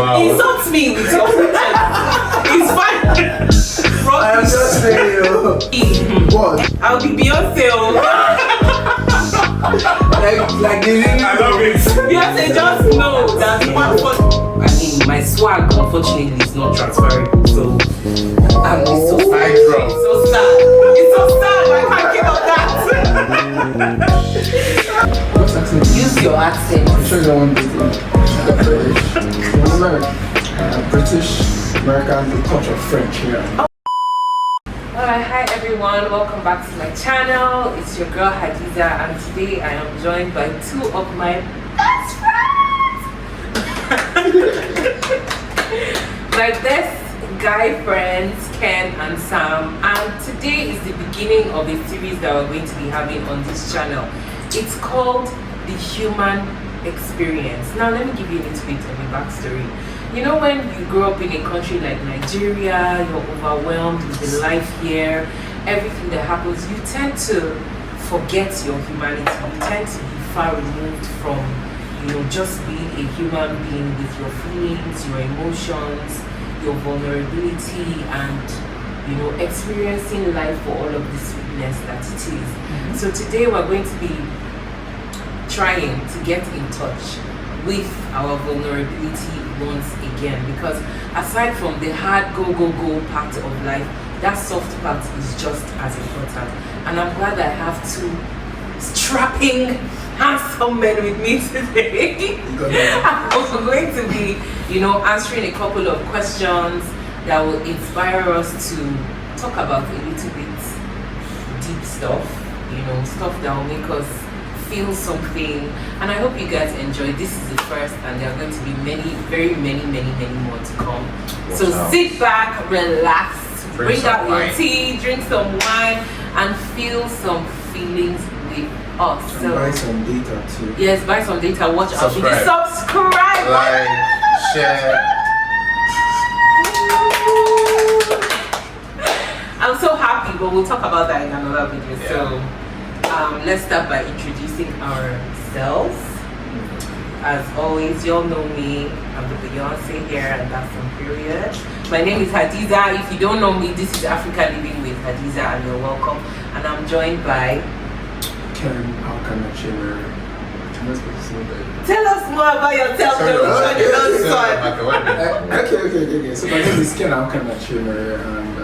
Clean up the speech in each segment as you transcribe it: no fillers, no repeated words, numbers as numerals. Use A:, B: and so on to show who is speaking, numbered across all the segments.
A: Wow. Insult me with your pretense. It's fine.
B: I am just saying, what?
A: I'll be Beyonce.
B: like they really
A: I love it. Beyonce, just know that I mean, my swag unfortunately is not transferable, so I'm so sad. It's so sad. It's so sad. I can't keep on that.
B: What's accent?
A: Use your accent.
B: I'm sure you want British, American, the touch of French here.
A: Alright, hi everyone, welcome back to my channel. It's your girl Hadiza, and today I am joined by two of my best friends. My best guy friends, Ken and Sam, and today is the beginning of a series that we're going to be having on this channel. It's called The Human Experience. Now let me give you a little bit of a backstory. You know, when you grow up in a country like Nigeria, you're overwhelmed with the life here, everything that happens, you tend to forget your humanity. You tend to be far removed from, you know, just being a human being with your feelings, your emotions, your vulnerability, and, you know, experiencing life for all of the sweetness that it is. Mm-hmm. So today we're going to be trying to get in touch with our vulnerability once again, because aside from the hard go part of life, that soft part is just as important. And I'm glad I have two strapping handsome men with me today. I'm also going to be, you know, answering a couple of questions that will inspire us to talk about a little bit deep stuff, you know, stuff that will make us feel something. And I hope you guys enjoy. This is the first, and there are going to be many, very many more to come. So sit back, relax, bring out your tea, drink some wine, and feel some feelings with us.
B: And so buy some data too.
A: Yes, buy some data. Watch out. Subscribe,
C: like, share.
A: I'm so happy, but we'll talk about that in another video.
C: Yeah.
A: So let's start by introducing ourselves. As always, y'all know me. I'm the Beyonce here, and that's some period. My name is Hadiza. If you don't know me, this is Africa Living with Hadiza, and you're welcome. And I'm joined by
B: Ken, how can I share?
A: Tell us more about yourself.
B: Okay. So my name is Ken, how can I share? And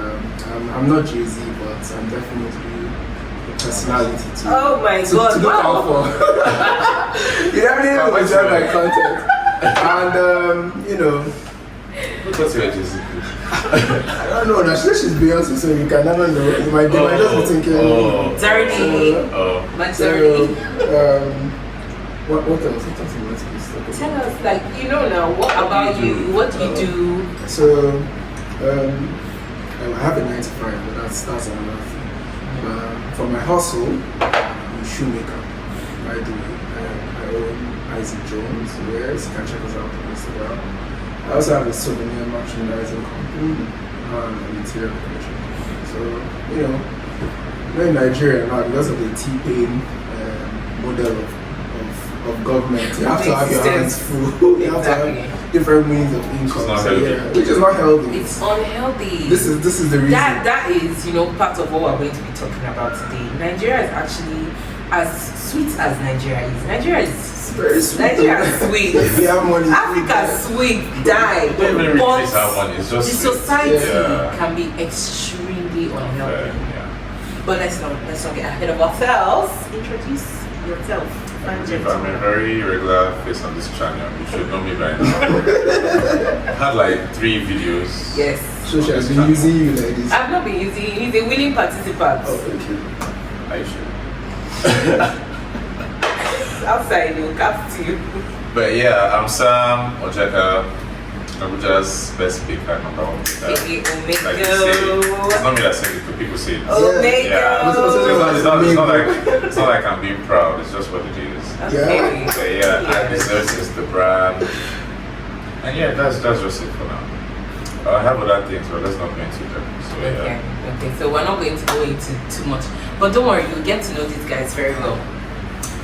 B: I'm not Jay-Z, but I'm definitely personality too.
A: Oh my God!
B: To look out for. You never even enjoy my content, and you know.
C: What's your Jay-Z?
B: I don't know. Now she's Beyonce, so you can never know. You might just be thinking.
A: Dirty. But dirty.
B: What else? What else you want to be?
A: Tell us, like, you know, now what about you? What do you do?
B: So, I have a 9 to 5, but that's another thing. For my hustle, I'm a shoemaker. By the way, I own Isaac Jones Wears. You can check us out on Instagram. I also have a souvenir merchandising company and interior decoration. So, you know, we're in Nigeria now because of the T-Pain model of government. You have to have your hands full. You have to have different means of income. So, which is not healthy.
A: It's unhealthy.
B: This is the reason.
A: That is, you know, part of what we're going to be talking about today. Nigeria is actually as sweet as Nigeria is. Nigeria is
B: very sweet.
A: Nigeria is sweet.
B: We have money.
A: Africa is sweet, die. But the society can be extremely unhealthy. But let's not get ahead of ourselves. Introduce yourself.
C: If I'm a very regular face on this channel, you should know me by now. I had like 3 videos.
A: Yes.
B: So she has been using you like this.
A: I've not been using you. He's a willing participant.
B: Oh, thank you.
C: I should.
A: Outside, he'll cap to you.
C: But yeah, I'm Sam Ojeka, Abuja's best speaker, number 1 speaker. Like you say, it's not me that said it, but people say it.
A: Omega.
C: Yeah. It's not like I'm being proud, it's just what it is.
A: Okay.
C: But yeah, I deserve is the brand. And yeah, that's just it for now. I have other things, but let's not go into them. So
A: Okay, so we're not going to go into too much. But don't worry, you'll get to know these guys very well.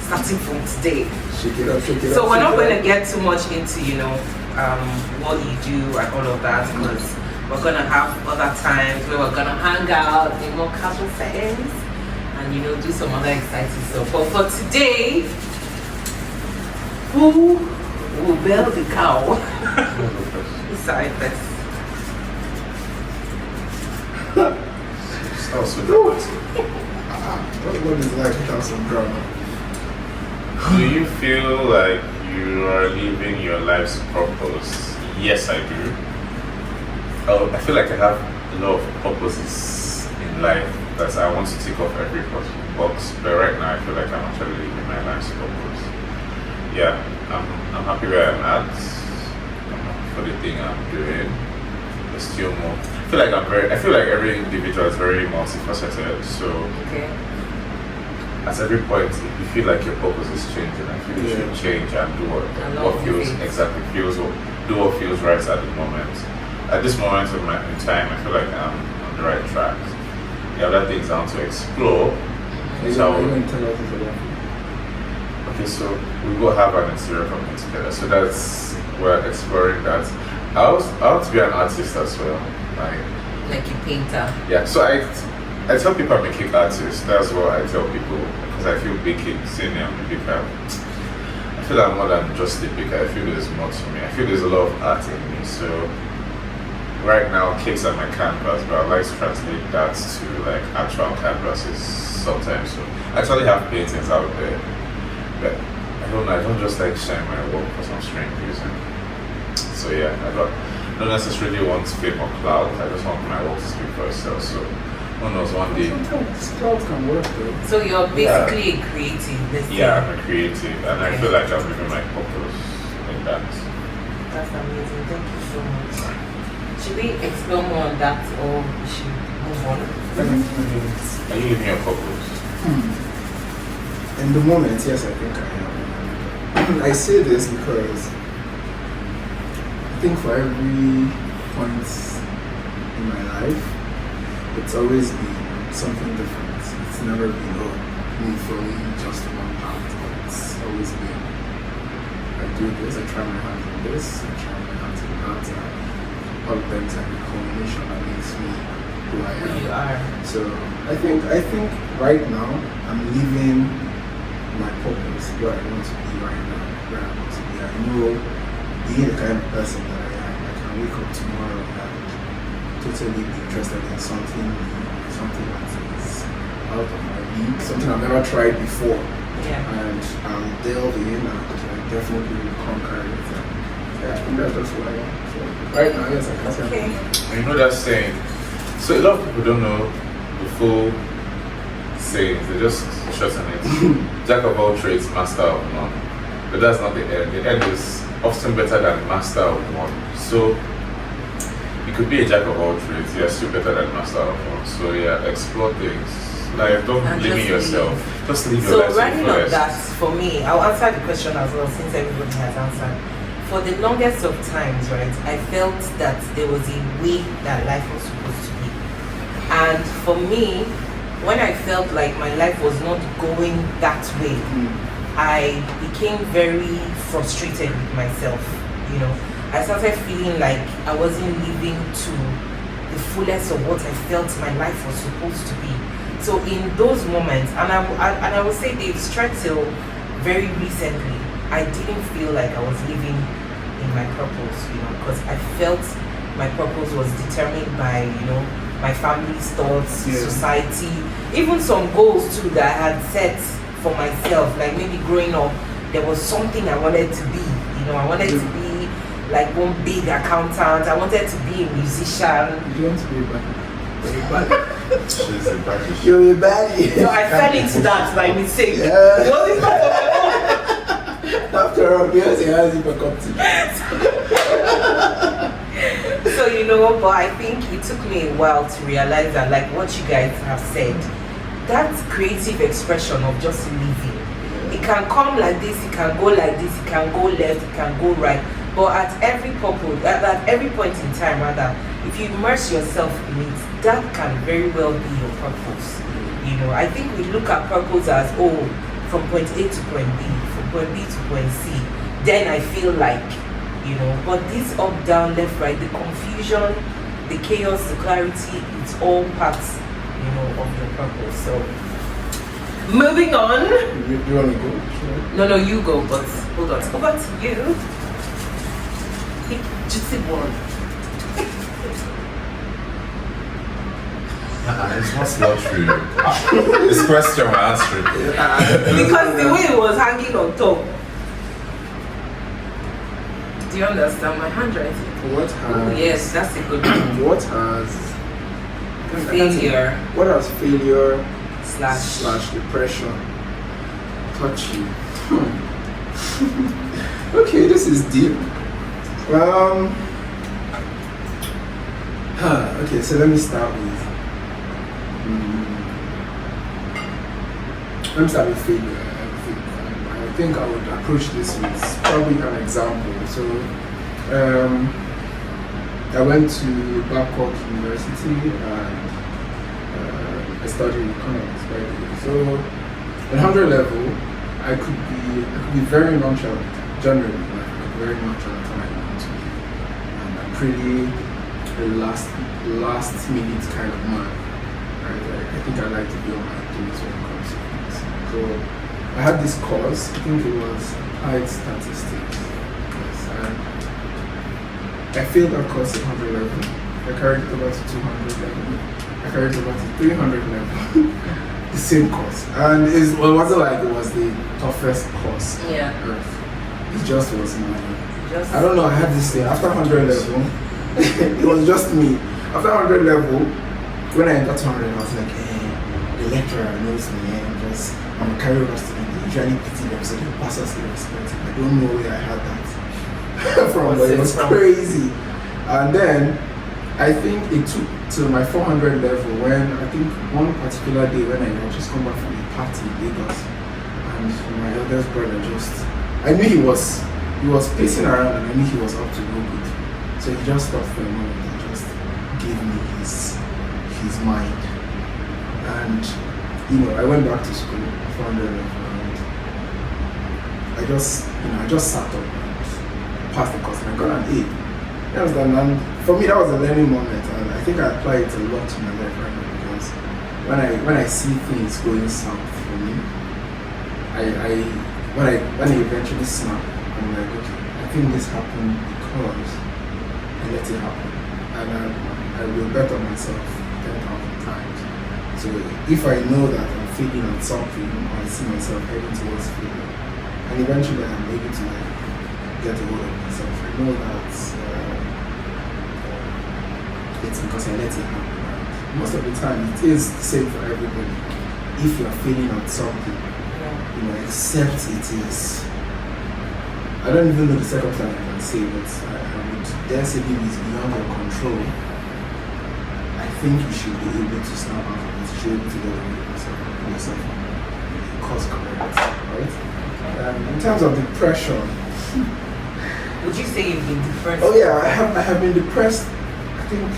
A: Starting from today.
B: Shake it up.
A: So we're not going to get too much into, you know, what you do and all of that, because we're gonna have other times where we're gonna hang out in more casual settings and do some other exciting stuff. But for today, who will bail the cow? Sorry, first.
B: What is it like without some drama?
C: Do you feel like you are living your life's purpose? Yes, I do. I feel like I have a lot of purposes in life that I want to tick off every box, but right now I feel like I'm actually living my life's purpose. Yeah, I'm happy where I'm at. I'm happy for the thing I'm doing. There's still more. I feel like every individual is very multifaceted. So at every point, if you feel like your purpose is changing, I feel you should change and do what feels right at the moment. At this moment of my time, I feel like I'm on the right track. The other things I want to explore. Okay, so we go have an interior company together. So we're exploring that. I want to be an artist as well.
A: Like a painter.
C: Yeah, so I tell people I'm a cake artist. That's what I tell people, because I feel baking, saying I'm a baker. I feel I'm more than just a baker. I feel there's more to me. I feel there's a lot of art in me. So right now, cakes are my canvas, but I like to translate that to like actual canvases sometimes. So I actually have paintings out there, but I don't just like shine my work for some strange reason. So yeah, I don't necessarily want fame or clout. I just want my work to speak for itself. So who knows, one day.
B: Sometimes clout can work though.
A: So you're basically a creative.
C: I'm a creative, and I feel like I'm living my purpose in that.
A: That's amazing. Thank you so much. Should we explore more on that, or we should move on?
C: Are you living your purpose?
B: In the moment, yes, I think I am. I say this because I think for every point in my life, it's always been something different. It's never been me following just one path. It's always been I do this, I try my hands on this, I try my hands on that, and all of them are the combination that makes me who I am.
A: You are.
B: So I think right now I'm living my purpose, where I want to be right now, where I want to be. I know being the kind of person that I am, I can wake up tomorrow and totally be interested in something that is out of my league, something I've never tried before.
A: Yeah.
B: And I'll delve in and I definitely will conquer it. And yeah, I think that's just what I am. So right now, yes, I can say.
A: Okay.
C: And you know that saying. So a lot of people don't know the full saying. They just shorten it. Jack of all trades, master of none. But that's not the end. The end is often better than master of one. So you could be a jack of all trades, you're still better than master of one. So yeah, explore things. Like don't limit yourself. Just live your life.
A: So running on that, for me, I'll answer the question as well since everybody has answered. For the longest of times, right, I felt that there was a way that life was supposed to be. And for me, when I felt like my life was not going that way, I became very frustrated with myself. I started feeling like I wasn't living to the fullest of what I felt my life was supposed to be. So in those moments, and I would say they've straight till very recently, I didn't feel like I was living in my purpose, because I felt my purpose was determined by, my family's thoughts, society, even some goals too that I had set for myself. Like maybe growing up, there was something I wanted to be. I wanted to be like one big accountant. I wanted to be a musician.
B: You want to be a baddie.
C: She's a baddie.
B: You're a baddie.
A: So I fell into that by mistake.
B: Yeah.
A: It wasn't part of my own.
B: After all, Beyonce has it back up to
A: So but I think it took me a while to realize that, like what you guys have said, that creative expression of just living, it can come like this, it can go like this, it can go left, it can go right. But at every point in time, rather, if you immerse yourself in it, that can very well be your purpose. I think we look at purpose as, from point A to point B, from point B to point C. Then I feel like you know. But this up, down, left, right, the confusion, the chaos, the clarity, it's all parts, you know, of your purpose. So moving on.
B: You want to go? Sure.
A: No, you go, but hold on. Over to you. Just one.
C: It's what's not true. This question we're answering.
A: Because the way it was hanging on top. Do you understand my handwriting?
B: What has?
A: Yes, that's a good one.
B: What has?
A: Failure
B: What has failure
A: slash
B: depression touch you? Okay, this is deep. Okay, so let me start with. Let me start with failure. I think I would approach this with probably an example. So, I went to Babcock University and I studied economics, by the way. So, at 100 level, I could be very nonchalant, generally, like very nonchalant when I want to be. And I'm pretty last minute kind of man. Right? I think I like to be on my toes when it comes to things. So I had this course, I think it was applied statistics. Yes, and I failed that course at 100 level. I carried it over to 200 level. I carried it over to 300 level. The same course. And it wasn't like it was the toughest course on earth. It just was I don't know, I had this thing. After 100 level, it was just me. After 100 level, when I got to 100, I was like, hey, the lecturer knows me, I'm a carryover student. They usually pity them, so they pass us the respect. I don't know where I had that from, but it was crazy. And then I think it took to my 400 level when I think one particular day when I had just come back from a party in Lagos, and my eldest brother I knew he was pacing around and I knew he was up to no good. So he just stopped for a moment and just gave me his mind. And I went back to school, 400 level, and I just sat up and passed the course and I got an A. That was and for me that was a learning moment, and I think I apply it a lot to my life right now, because when I see things going south for me, when I eventually snap, I'm like, okay, I think this happened because I let it happen, and I will bet on myself 10,000 times. So if I know that I'm failing at something, or I see myself heading towards failure, and eventually I'm able to get a hold of myself, I know that it's because I let it happen. Most of the time, it is the same for everybody. If you are failing at something, accept it is. I don't even know the circumstance I can say, but I would dare say maybe it's beyond your control. I think you should be able to snap out of it. You should be able to get away with yourself. Course correct, right? In terms of depression,
A: would you say you've been depressed?
B: Oh yeah, I have been depressed, I think,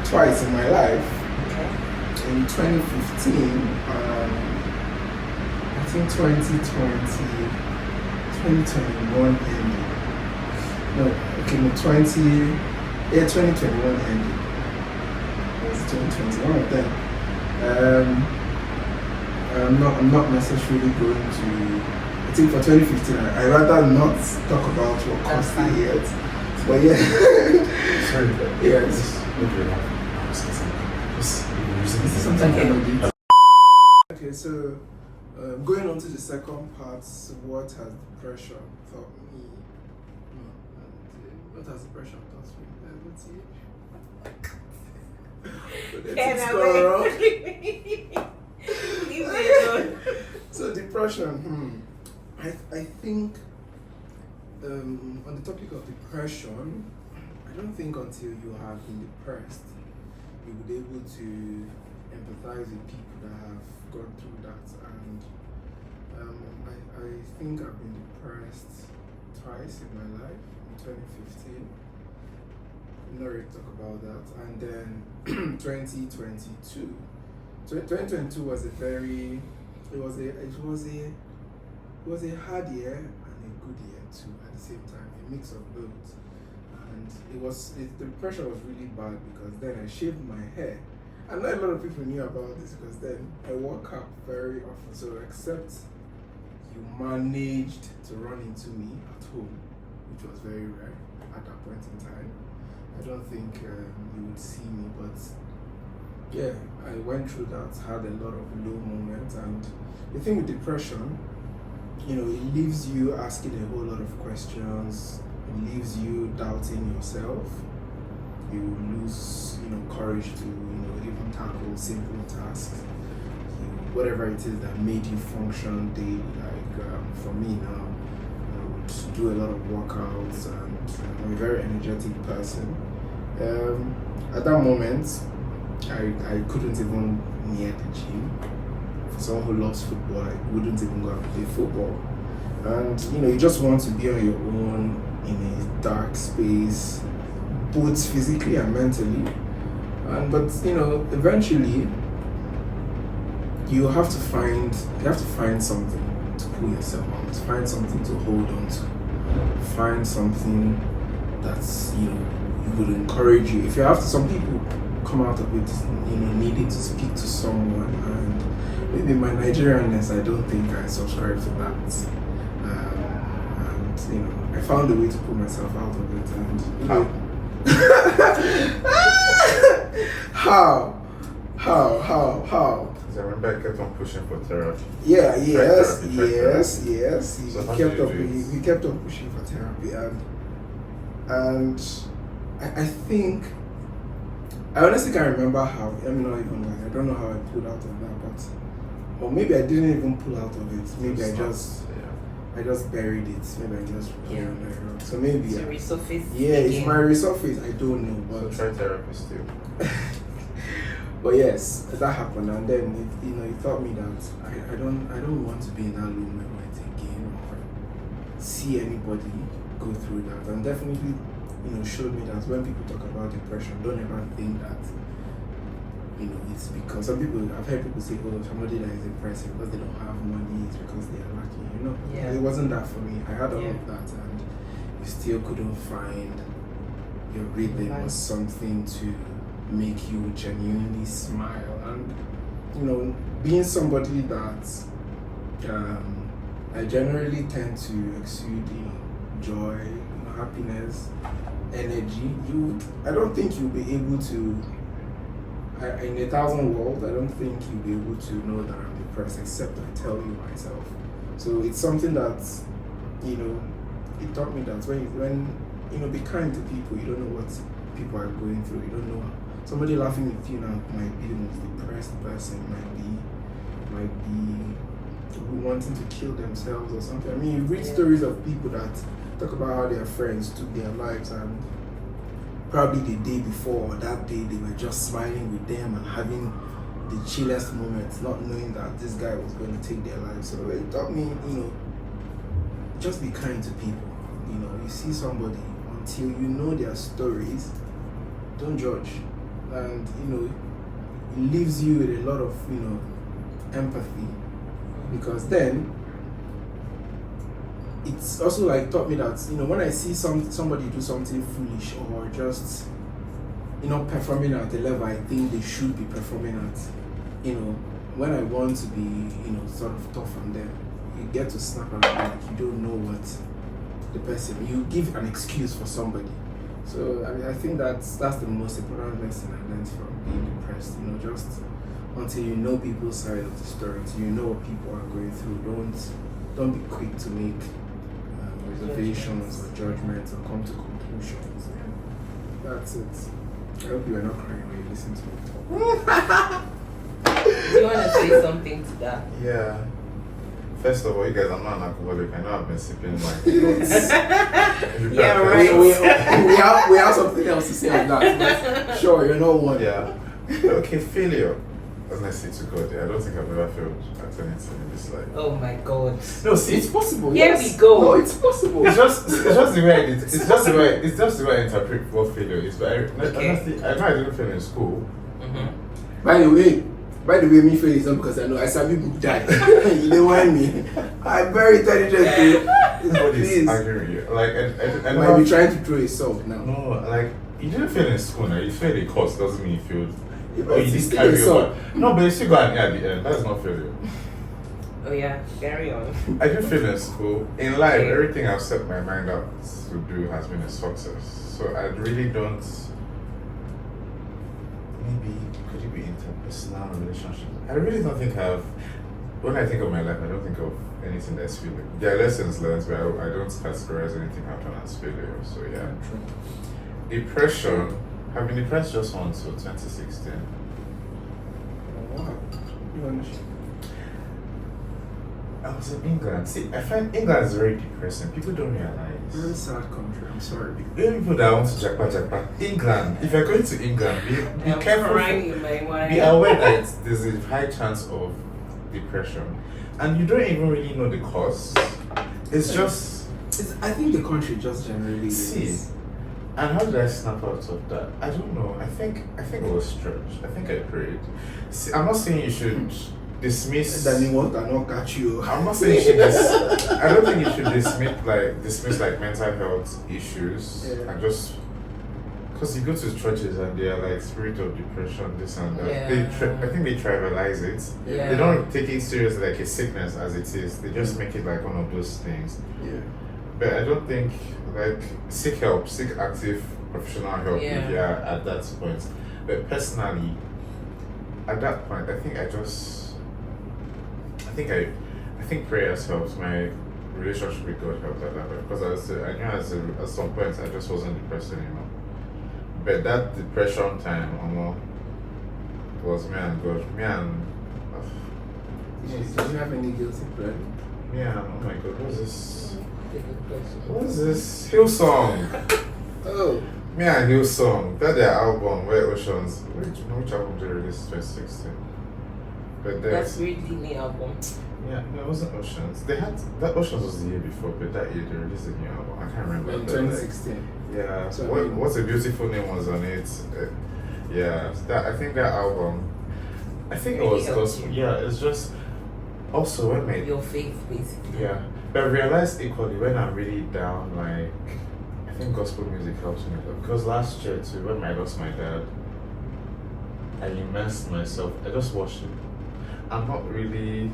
B: twice in my life.
A: Okay.
B: In 2015, I think 2021 ended. No, 2021 ended. It was 2021 of them. I'm not necessarily going to. I think for 2015, I rather not talk about what caused it yet. But yeah.
C: Sorry.
B: Yes. Okay, so going on to the second part, what has depression taught me? What has depression taught me? So depression, I think on the topic of depression, I don't think until you have been depressed, you would be able to empathize with people that have gone through that. And I think I've been depressed twice in my life, in 2015. I'm not ready to talk about that. And then 2022. 2022 was a hard year and a good year too at the same time. a mix of both. And the pressure was really bad because then I shaved my hair. And not a lot of people knew about this because then I woke up very often. So except you managed to run into me at home, which was very rare at that point in time, I don't think you would see me. But yeah, I went through that, had a lot of low moments. And the thing with depression, it leaves you asking a whole lot of questions. It leaves you doubting yourself. You lose, courage to, even tackle simple tasks. Whatever it is that made you function daily. Like for me now, I would do a lot of workouts, and I'm a very energetic person. At that moment, I couldn't even near the gym. For someone who loves football, I wouldn't even go out to play football. And you just want to be on your own in a dark space, both physically and mentally. But eventually you have to find something to pull yourself out, find something to hold on to, find something that's you would encourage you. If you have to, some people come out of it needing to speak to someone, and maybe my Nigerianness, I don't think I subscribe to that. I found a way to pull myself out of it. And how?
C: I remember I kept on pushing for therapy.
B: Yeah, yes.
C: So
B: He kept on pushing for therapy, and I think I honestly can't remember how. I'm not even lying. I don't know how I pulled out of that, or maybe I didn't even pull out of it. Maybe I just buried it. Maybe I just so maybe
A: to resurface.
B: Yeah, it's my resurface. I don't know, but
C: so try therapy still.
B: But yes, that happened, and then it taught me that I don't want to be in that low moment again, or see anybody go through that. And definitely, showed me that when people talk about depression, don't ever think that it's because some people, I've heard people say, oh, somebody that is depressed because they don't have money, it's because they are lacking.
A: Yeah.
B: It wasn't that for me. I had all of that, and you still couldn't find your rhythm or something to make you genuinely smile. And being somebody that I generally tend to exude joy, happiness, energy, I don't think you'll be able to in 1,000 worlds, I don't think you'll be able to know that I'm depressed except I tell you myself. So it's something that it taught me that when be kind to people. You don't know what people are going through. You don't know. Somebody laughing with you now might be the most depressed person, might be wanting to kill themselves or something. I mean, you read stories of people that talk about how their friends took their lives, and probably the day before or that day they were just smiling with them and having the chillest moments, not knowing that this guy was going to take their lives. So it taught me, just be kind to people. You see somebody, until you know their stories, don't judge. And it leaves you with a lot of empathy, because then it's also taught me that when I see somebody do something foolish or just performing at the level I think they should be performing at, when I want to be sort of tough on them, you get to snap at them like you don't know what the person, you give an excuse for somebody. So I think that's the most important lesson I learned from being depressed. Just until you know people's side of the story, until you know what people are going through, don't be quick to make reservations or judgments or come to conclusions. That's it. I hope you are not crying when you listen to me talk.
A: Do you want to say something to that?
C: Yeah. First of all, you guys, I'm not an alcoholic. I know I've been sipping my thoughts.
A: Yeah, right.
B: We have something else to say on that. But sure, you're not one.
C: Yeah. Okay, failure. Honestly, to God, I don't think I've ever failed at anything in this life.
A: Oh my God.
C: No, see,
B: It's possible.
A: Here
B: yes.
A: we go.
B: No, it's possible.
C: It's just the way it's just the way I interpret what failure is. But honestly, I know I didn't fail in school.
A: Mm-hmm.
B: By the way, By the way, me feel is not because I know I sabi book that. You don't want me. I'm very intelligent.
C: Nobody's arguing you. Like,
B: I might be trying to throw a salt now.
C: No, like, you didn't fail in school now. You failed a course, doesn't mean you failed.
B: But
C: You
B: it's
C: didn't carry
B: still a
C: over. No, but you still got an A at the end. That's not failure.
A: Oh yeah, carry on.
C: I didn't fail in school. In life,
A: Okay.
C: everything I've set my mind out to do has been a success. So I really don't. Maybe could it be interpersonal relationships? I really don't think I've. When I think of my life, I don't think of anything that's failure. There are lessons learned, but I don't categorize anything I've done as failure. So yeah. Depression. I've been depressed just once, so 2016.
B: Wow. You understand?
C: I was in England. See, I find England is very depressing. People don't
B: Very
C: realize.
B: sad country. I'm sorry.
C: Even people that want to jackpot. England. If you're going to England, be
A: I'm
C: careful.
A: crying in my wine.
C: Be aware that there's a high chance of depression, and you don't even really know the cause. It's just
B: I think the country just generally
C: see.
B: is.
C: And how did I snap out of that? I don't know. I think it was church. I think I prayed. See, I'm not saying you should dismiss.
B: That mean what cannot catch you.
C: I'm not saying you should. I don't think you should dismiss like mental health issues
B: Yeah.
C: and just because you go to churches and they are like spirit of depression, this and that.
A: Yeah.
C: I think they trivialize it.
A: Yeah.
C: They don't take it seriously like a sickness as it is. They just make it like one of those things.
B: Yeah.
C: But I don't think like seek help, seek active professional help
A: Yeah.
C: if you are at that point. But personally, at that point, I think prayers helped. My relationship with God helped at that point because I knew at some point I just wasn't depressed anymore. But that depression time, was me and God.
B: Do you have any guilty pleasure?
C: Oh my God, what's this Hillsong?
B: Oh.
C: Me and Hillsong, that their album, Where Oceans, which album they released 2016? But
A: That's really the album.
C: yeah, no, it wasn't Oceans. They had, that Oceans was the year before, but that year they released a new album. I can't remember.
B: In
C: but, like,
B: 2016.
C: yeah,
B: So,
C: What's a Beautiful Name was on it. Yeah, I think that album, I think
A: Really
C: it was
A: helped
C: gospel.
A: you.
C: Yeah, it's just, also when my,
A: Your faith, basically.
C: yeah, but I realized equally when I'm really down, like, I think gospel music helps me a lot. Because last year too, when I lost my dad, I immersed myself, I just worship. I'm not really,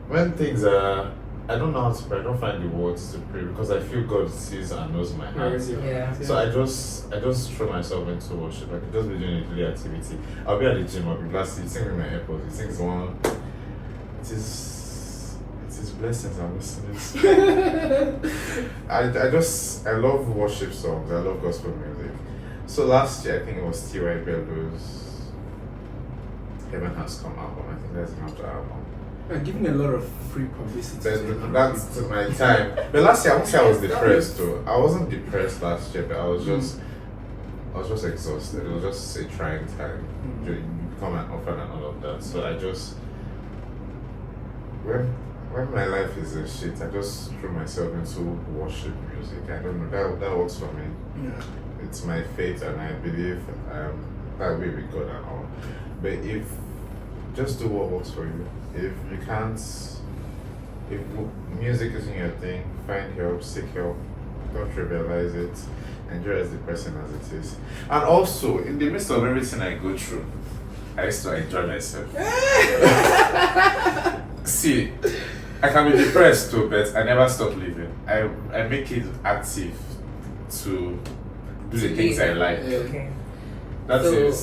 C: when things are, I don't know how to pray, I don't find the words to pray because I feel God sees and knows my heart.
A: Yeah.
C: So I just throw myself into worship. I could just be doing a daily activity. I'll be at the gym, I'll be blasting, singing my AirPods, he sings one. It is blessings I'm listening to. I love worship songs, I love gospel music. So last year I think it was T.Y. Bellows Heaven Has Come album. I think that's another album.
B: You're giving a lot of free publicity.
C: That's my time. But last year I won't say I was depressed though. I wasn't depressed last year, but I was just exhausted. It was just a trying time. You become an orphan and all of that. So I just when my life is a shit, I just throw myself into worship music. I don't know, that works for me.
B: Yeah.
C: It's my faith and I believe that way with God and all. But if just do what works for you. If you can't, if music isn't your thing, find help, seek help, don't trivialize it, enjoy as depressing as it is. And also, in the midst of everything I go through, I used to enjoy myself. See, I can be depressed too, but I never stop living. I make it active to do the things I like.
A: Okay.
C: That
A: So
C: is.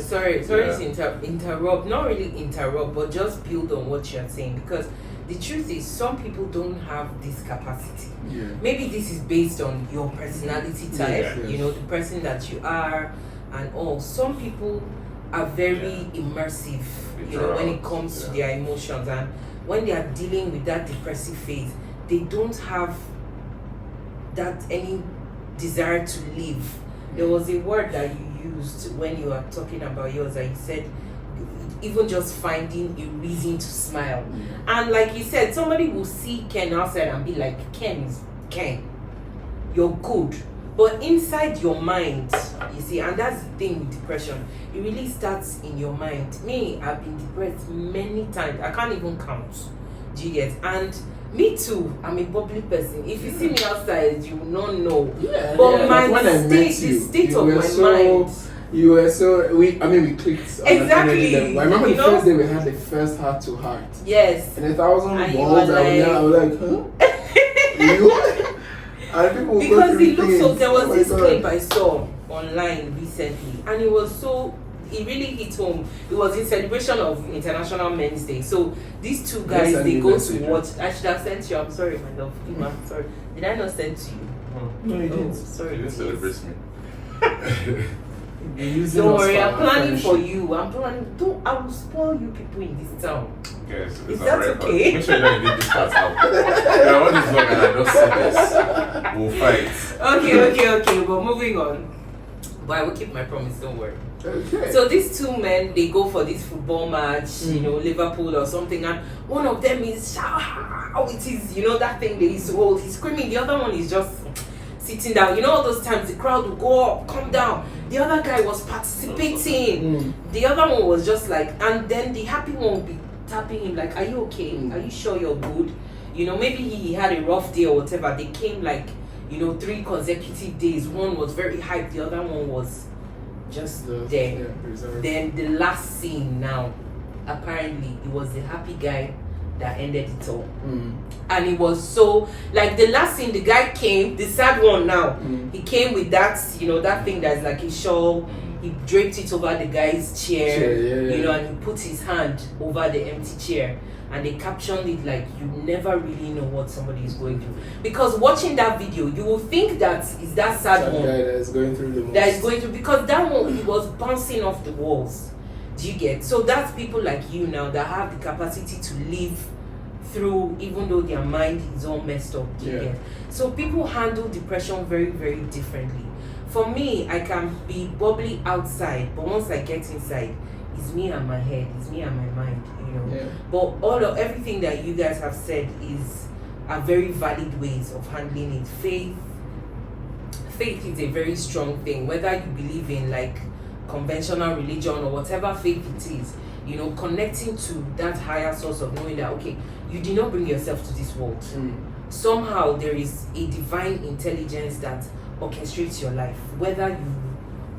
A: sorry
C: yeah.
A: to interrupt, not really interrupt, but just build on what you're saying, because the truth is some people don't have this capacity.
B: Yeah.
A: Maybe this is based on your personality type,
B: Yes.
A: you know, the person that you are and all. Some people are very immersive, you know, when it comes to their emotions, and when they are dealing with that depressive phase, they don't have that any desire to live. There was a word that you used when you were talking about yours, and you said even just finding a reason to smile. And like you said, somebody will see Ken outside and be like, Ken is Ken, you're good, But inside your mind, you see, and that's the thing with depression, it really starts in your mind. Me, I've been depressed many times. I can't even count. Do you get? And me too. I'm a bubbly person. If you see me outside, you will not know.
B: Yeah,
A: but my
B: when I met
A: the
B: you,
A: state
B: you
A: of
B: were
A: my
B: so-
A: mind.
B: You were so we clicked on an
A: Exactly.
B: energy level. I remember
A: You
B: the
A: know?
B: first day we had the first heart to heart.
A: Yes.
B: And 1,000
A: And you
B: balls,
A: were
B: I was like, huh? You? And people would go
A: Because
B: through
A: it looks so.
B: things.
A: There was
B: Oh my
A: this
B: God.
A: clip I saw online recently, and it was so. It really hit home. It was in celebration of International Men's Day. So these two guys,
B: send
A: they
B: me
A: go to
B: message,
A: watch. I should have sent you. I'm sorry, my love. I'm sorry. Did I not send to you?
B: No, you
A: Oh,
B: didn't.
A: sorry.
C: You didn't
A: please.
C: celebrate me.
B: You're using
A: Don't
B: us
A: worry,
B: for
A: I'm
B: our
A: planning for
B: friendship.
A: you. I'm planning. Don't. I will spoil you people in this town.
C: Guys,
A: Is
C: it's on
A: that
C: record.
A: okay?
C: Make sure you know you did this part out. I want this vlog and I don't see this. We'll fight.
A: Okay. But moving on. But I will keep my promise. Don't worry.
B: Okay.
A: So these two men, they go for this football match, you
B: Mm.
A: know, Liverpool or something, and one of them is how it is, you know, that thing they used to hold. He's screaming. The other one is just sitting down. You know, all those times the crowd will go up, come down. The other guy was participating.
B: Mm.
A: The other one was just like, and then the happy one will be tapping him like, "Are you okay?
B: Mm.
A: Are you sure you're good?" You know, maybe he had a rough day or whatever. They came like, you know, 3 consecutive days. One was very hyped. The other one was just there.
B: Yeah, reserved.
A: Then the last scene now, apparently it was the happy guy that ended it all.
B: Mm.
A: And it was so, like the last scene, the guy came, the sad one now,
B: Mm.
A: he came with that, you know, that thing that's like a shawl. He draped it over the guy's chair,
B: Yeah.
A: you know, and he put his hand over the empty chair. And they captioned it like, you never really know what somebody is going through. Because watching that video, you will think that is that sad
B: That
A: one
B: guy that is going through the most.
A: that is going to, because that one, he was bouncing off the walls. Do you get? So that's people like you now that have the capacity to live through, even though their mind is all messed up. Do you
B: Yeah.
A: get? So people handle depression very, very differently. For me, I can be bubbly outside, but once I get inside, it's me and my head, it's me and my mind, you know.
B: Yeah.
A: But everything that you guys have said are very valid ways of handling it. Faith is a very strong thing, whether you believe in like conventional religion or whatever faith it is, you know, connecting to that higher source of knowing that, okay, you did not bring yourself to this world.
B: Mm.
A: Somehow there is a divine intelligence that orchestrates your life, whether you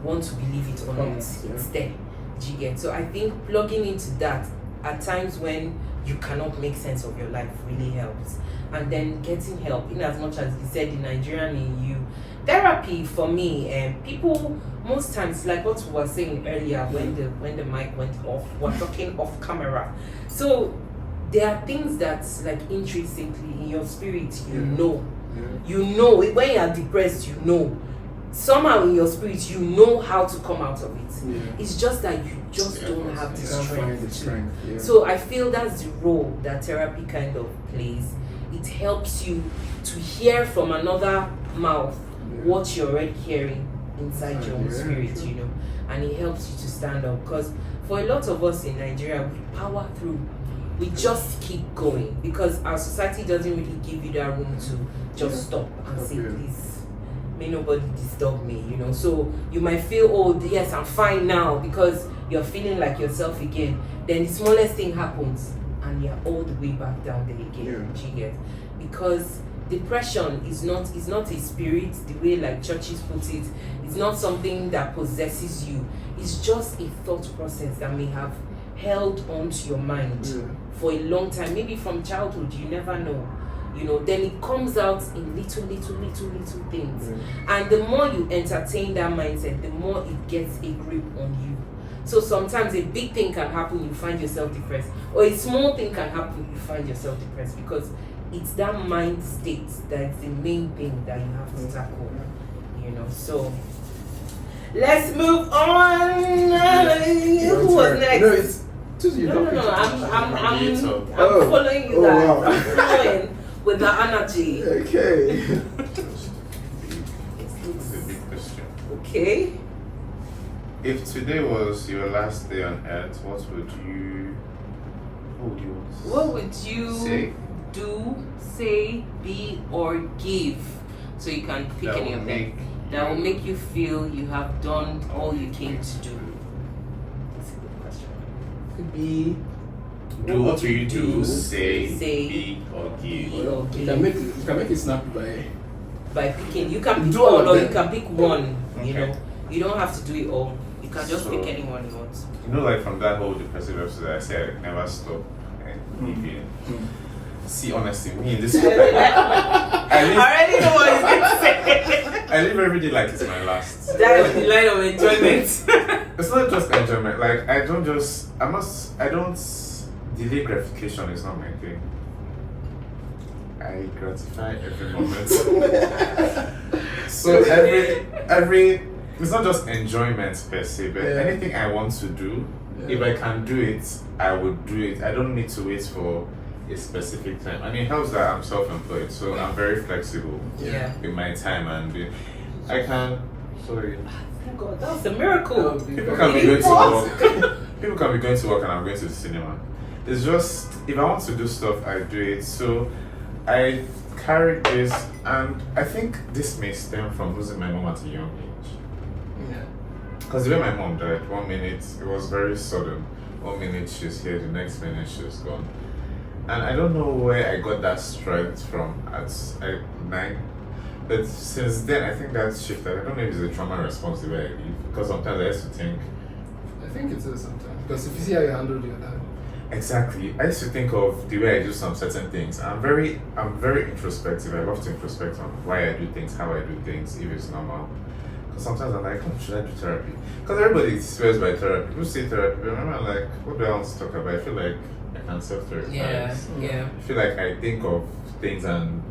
A: want to believe it or not.
B: Yeah.
A: It's there. Do you get? So I think plugging into that at times when you cannot make sense of your life really helps. And then getting help, in as much as you said in Nigerian in you. Therapy for me, people most times, like what we were saying earlier when the mic went off, we're talking off camera. So there are things that like intrinsically in your spirit, you
B: Yeah.
A: know.
B: Yeah.
A: You know it when you are depressed, you know. Somehow in your spirit, you know how to come out of it.
B: Yeah.
A: It's just that you just
C: Yeah,
A: don't have the
B: You can't find
A: strength.
B: the
A: to.
B: strength. Yeah.
A: So I feel that's the role that therapy kind of plays. It helps you to hear from another mouth
B: Yeah.
A: what you're already hearing inside your own
B: Yeah,
A: spirit,
B: sure.
A: you know, and it helps you to stand up. Because for a lot of us in Nigeria, we power through. We just keep going because our society doesn't really give you that room to just stop and say,
B: Okay.
A: please, may nobody disturb me, you know. So you might feel, oh yes, I'm fine now because you're feeling like yourself again. Then the smallest thing happens and you're all the way back down there again.
B: Yeah.
A: Do you get? Because depression is not a spirit the way like churches put it. It's not something that possesses you. It's just a thought process that may have held onto your mind
B: Yeah.
A: for a long time, maybe from childhood, you never know, you know. Then it comes out in little things.
B: Yeah.
A: And the more you entertain that mindset, the more it gets a grip on you. So sometimes a big thing can happen, you find yourself depressed, or a small thing can happen, you find yourself depressed, because it's that mind state that's the main thing that you have to tackle, you know. So let's move on. Who was next?
B: No, it's just you.
A: No. I'm following you
B: Oh,
A: guys.
B: wow.
A: I'm flowing with the energy.
B: Okay.
C: It's a big question.
A: Okay.
C: If today was your last day on earth, what would you
A: What would you
C: say
A: do, say, be, or give? So you can pick
C: that
A: any
C: would
A: of
C: make
A: them. that will make you feel you have done all you came to do? That's a good question.
B: Could be.
C: Do what will you do? Say,
A: Say,
C: be, or give.
B: Well, you can make it snappy
A: by picking. You can pick
B: Do all
A: all,
B: of
A: or
B: them.
A: you can pick one. You
C: Okay.
A: know, you don't have to do it all. You can just
C: So-
A: pick anyone you want.
C: You know, like from that whole depressive episode, I said never stop living. See, honestly, me in this.
A: I already know what you're going to say.
C: I live every day like it's my last.
A: That is the line of enjoyment.
C: It's not just enjoyment. Like I don't delay gratification is not my thing. I gratify every moment. So every it's not just enjoyment per se, but anything I want to do, if I can do it, I would do it. I don't need to wait for a specific time. And it helps that I'm self-employed, so I'm very flexible
A: Yeah.
C: with my time and I can. Sorry.
A: Thank God, that was a miracle.
C: People can be going to work. People can be going to work and I'm going to the cinema. It's just if I want to do stuff, I do it. So I carried this, and I think this may stem from losing my mom at a young age.
B: Yeah.
C: Because the way my mom died, 1 minute it was very sudden. 1 minute she's here, the next minute she's gone. And I don't know where I got that strength from at 9. But since then, I think that shifted. I don't know if it's a trauma response the way I live. Because sometimes I used to think,
B: I think it is sometimes. Because if you see how you handled your dad.
C: exactly. I used to think of the way I do some certain things. I'm very introspective. I love to introspect on why I do things, how I do things, if it's normal. Because sometimes I'm like, oh, should I do therapy? Because everybody swears by therapy. People say therapy, but I'm like, what do I want to talk about? I feel like I can self-therapy.
A: Yeah.
C: I feel like I think of things and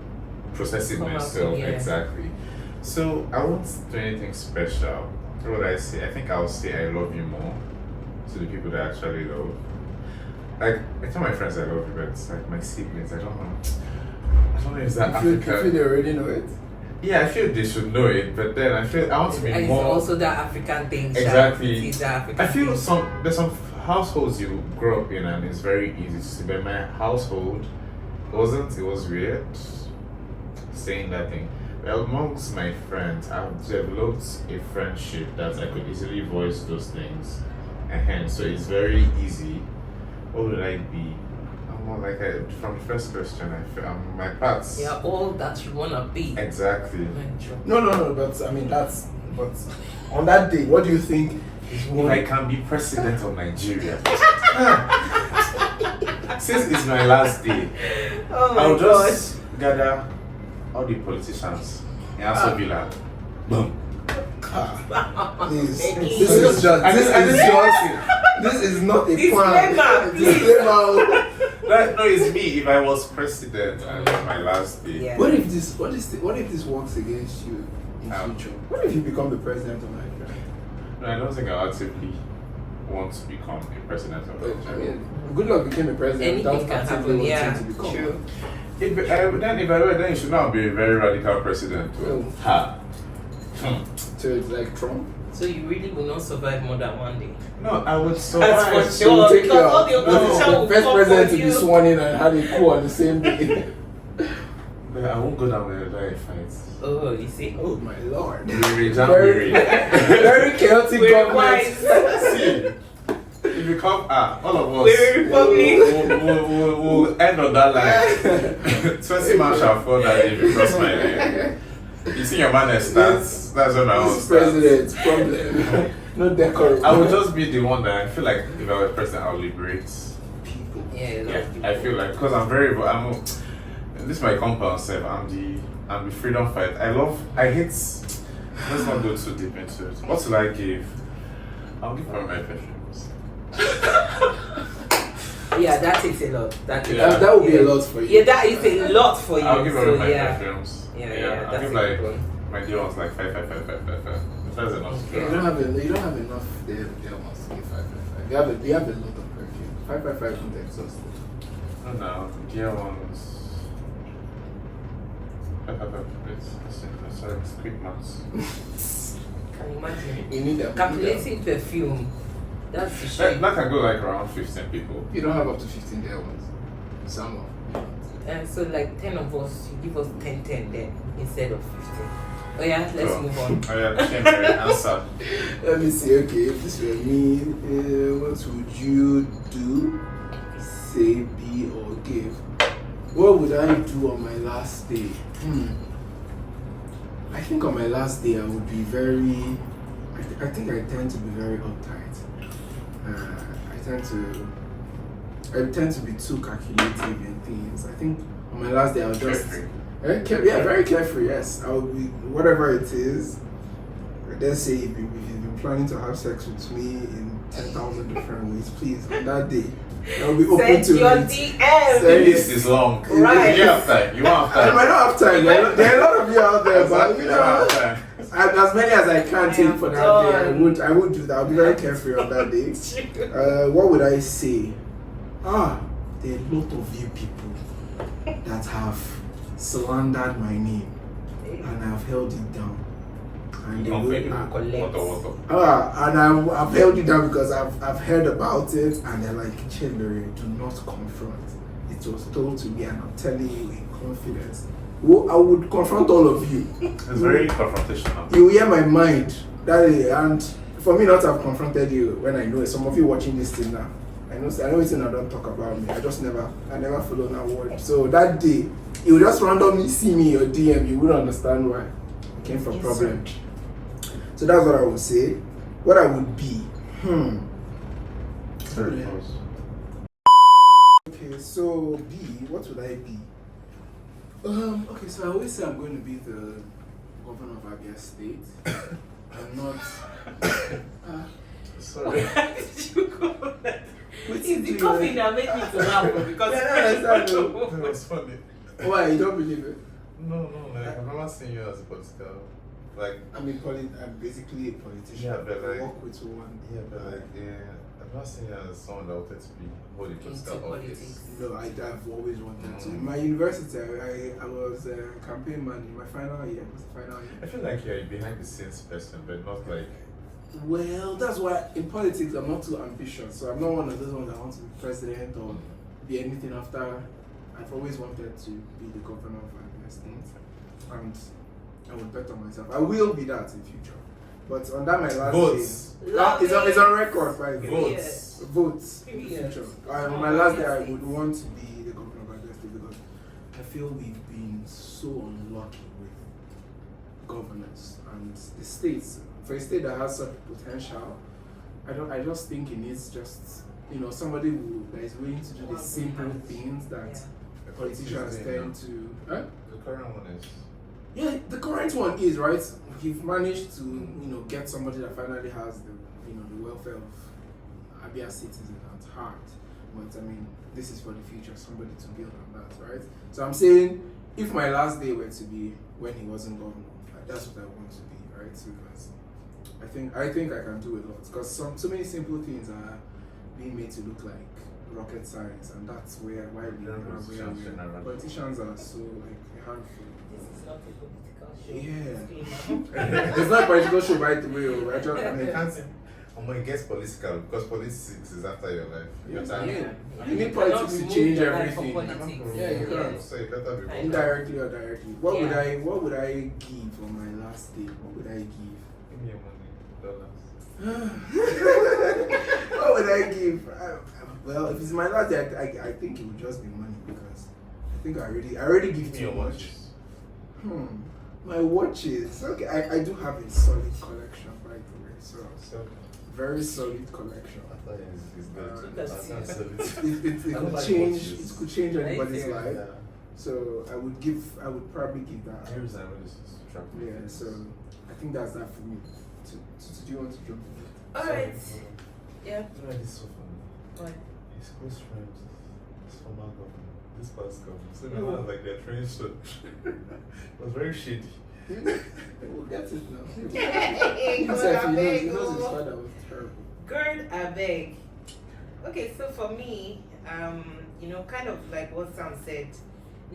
C: process it
A: Come out,
C: myself.
A: yeah.
C: Exactly. So I won't do anything special. What would I say? I think I'll say I love you more to the people that I actually love. Like I tell my friends I love you, but it's like my siblings. I don't know if it's that
B: You
C: African.
B: feel they already know it?
C: Yeah, I feel they should know it, but then I feel I want to be
A: And
C: more.
A: it's also that African thing.
C: Exactly.
A: It's that African
C: I feel
A: thing.
C: there's some households you grow up in and it's very easy to see. But my household it was weird saying that thing. Well, amongst my friends, I've developed a friendship that I could easily voice those things. And so it's very easy. What would I be? I'm more like from the first question, I feel I'm my parts.
A: Yeah, all that you wanna be.
C: Exactly.
B: No, but I mean but on that day, what do you think is
C: If
B: one?
C: I can be president of Nigeria, since it's my last day,
A: Oh my
C: I'll
A: gosh.
C: just gather all the politicians in Aso Villa. Boom.
B: This
A: Thank
B: is
A: you.
B: just
C: I
B: this
C: just
B: is not a plan.
A: Disclaimer, please.
B: Disclaimer.
C: No, it's me. If I was president and it's my last day,
A: Yeah.
B: What if this works against you in
C: How?
B: future? What if you become the president of Nigeria?
C: no, I don't think I actively want to become a president of
B: I
C: Nigeria.
B: mean, Goodluck became a president
A: Anything
B: without
A: can
B: actively
A: happen.
B: wanting
A: Yeah,
B: to become.
A: true.
C: If I were, then you should not be a very radical president.
B: Oh.
C: Ha.
B: So it's like Trump.
A: So you really will not survive more than one day.
C: No, I would survive.
A: That's for
B: So
A: sure.
B: we'll take
A: Because all the
B: your
A: opposition will
B: the first
A: come
B: president
A: for
B: to be
A: you.
B: sworn in and had a coup on the same day.
C: But I won't go down with a die fight.
A: Oh, you see?
B: Oh my lord.
C: Very,
B: Very chaotic
A: We're
B: government.
A: wise.
C: See, if you come, all of us,
A: We're a republic.
C: we'll end on that line. 20 man shall fall that day if you cross my line. You see your man starts, that's when I will
B: This
C: start.
B: president's problem. No decorum.
C: I would just be the one that I feel like if I was president, I'll liberate people.
A: Yeah,
C: I feel like because this is my compound self. I'm the freedom fight. I hate. Let's not go too deep into it. What will I give? I'll give her my perfumes.
A: Yeah, that takes a lot. That takes
C: Yeah.
B: That would be a lot for you.
A: Yeah, that is a lot for you.
C: I'll give her
A: so,
C: my
A: yeah.
C: perfumes.
A: Yeah,
C: I'll
A: that's
C: give
A: a
C: like
A: good one.
C: my deal was like 5. That's enough.
B: You don't have enough there wants to give 555. You have a lot of perfume. 555 isn't exhausted.
C: No, dear ones. 5. Sorry, it's quick maths.
A: Can you imagine?
B: You need that.
A: Calculating perfume. That's the shit.
C: That can go like around 15 people.
B: You don't have up to 15 there ones. Some of.
A: And so like 10 of us, you give us 10 then instead of 15. Oh yeah, let's move on.
C: Oh yeah, same answer.
B: Let me see. Okay, if this were me, what would you do? Say, be, or give? What would I do on my last day? I think on my last day I would be very. I think I tend to be very uptight. I tend to be too calculative in things. I think on my last day I'll just very carefree. Yes, I'll be whatever it is. Let's say if you've been planning to have sex with me in 10,000 different ways, please on that day I'll be open
A: Send
B: to
A: your
B: it.
A: DM.
C: The list is long.
A: Right.
C: You have time. You won't have
B: I
C: time.
B: might not have time. There are a lot of you out there, but you
C: You don't have
B: know,
C: time.
B: as many as I can take for that day, I would do that. I'll be very carefree on that day. What would I say? There are a lot of you people that have slandered my name and I've held it down. And
C: Don't
B: they
C: pay
B: will-
C: Water.
B: and I've held it down because I've heard about it, and they're like, Children, do not confront. It was told to me, and I'm telling you in confidence. I would confront all of you.
C: It's very confrontational.
B: You hear my mind that day, and for me not to have confronted you when I know it, some of you watching this thing now, I know it's I don't talk about me. I never follow that word. So that day, you just randomly see me in your DM, you wouldn't understand why. It came from problem. So that's what I would say. What I would be.
C: Very close.
B: Okay, so B, what would I be? Okay, so I always say I'm going to be the governor of Abia State. I'm not.
C: Sorry.
A: Why did you go there?
B: What's
A: It's the coffee that made me to laugh because
C: It was funny.
B: Why, you don't believe it?
C: No, like I've never seen you as a political. Like,
B: I'm basically a politician.
C: Yeah, but like-
B: I work with one.
C: I've not seen you as someone that wanted to be hold a political
A: Into
C: office.
A: politics.
B: No, I've always wanted to. In my university, I was a campaign man in my final year. It was the final year.
C: I feel like you're a behind the scenes person, but not like.
B: Well, that's why in politics I'm not too ambitious. So I'm not one of those ones that wants to be president or be anything after. I've always wanted to be the governor of my state, and I would bet on myself. I will be that in future. But on that my last
C: Votes.
B: day, it's on record by the way.
C: Votes.
B: Votes in the
A: Yes.
B: future. On my last day, I would want to be the governor of my state because I feel we've been so unlucky with governance and the states. For a state that has such potential, I just think it needs just somebody that is willing to do the simple things that politicians tend to. Huh?
C: The current one is.
B: Yeah, the current one is right. You've managed to get somebody that finally has the the welfare of Abia citizens at heart. But I mean, this is for the future. Somebody to build on that, right? So I'm saying, if my last day were to be when he wasn't governor, that's what I want to be, right? Because I think I can do a lot. Because so many simple things are being made to look like rocket science, and that's why we are politicians are so like a handful.
A: This is not a political show.
B: Yeah. It's not a political show, by the way. Right?
C: It gets political because politics is after your life.
B: You need politics to change everything. Yeah, you can.
C: So you better be
B: Indirectly or directly. What would I give on my last day? What would I give?
C: Give me your money, dollars.
B: What would I give? Well, if it's my last day, I think it would just be money because I think I already give
C: Give me
B: too
C: your
B: much.
C: watches.
B: My watches. Okay, I do have a solid collection, by the way. So very solid collection.
C: I thought it's good.
A: That's
B: It could change anybody's
A: Nice.
B: life. So I would probably give that.
C: Here's that one. This is trap.
B: Yeah, so I think that's that for me. So do you want to jump in?
A: Alright. Yeah.
C: You know, this is so funny.
A: What?
C: His close friends, his former governor, this past governor. So now it's like they're trained so it was very shady.
B: We'll get it now.
A: Hey,
B: He knows his father was terrible.
A: Girl, I beg. Okay, so for me, kind of like what Sam said.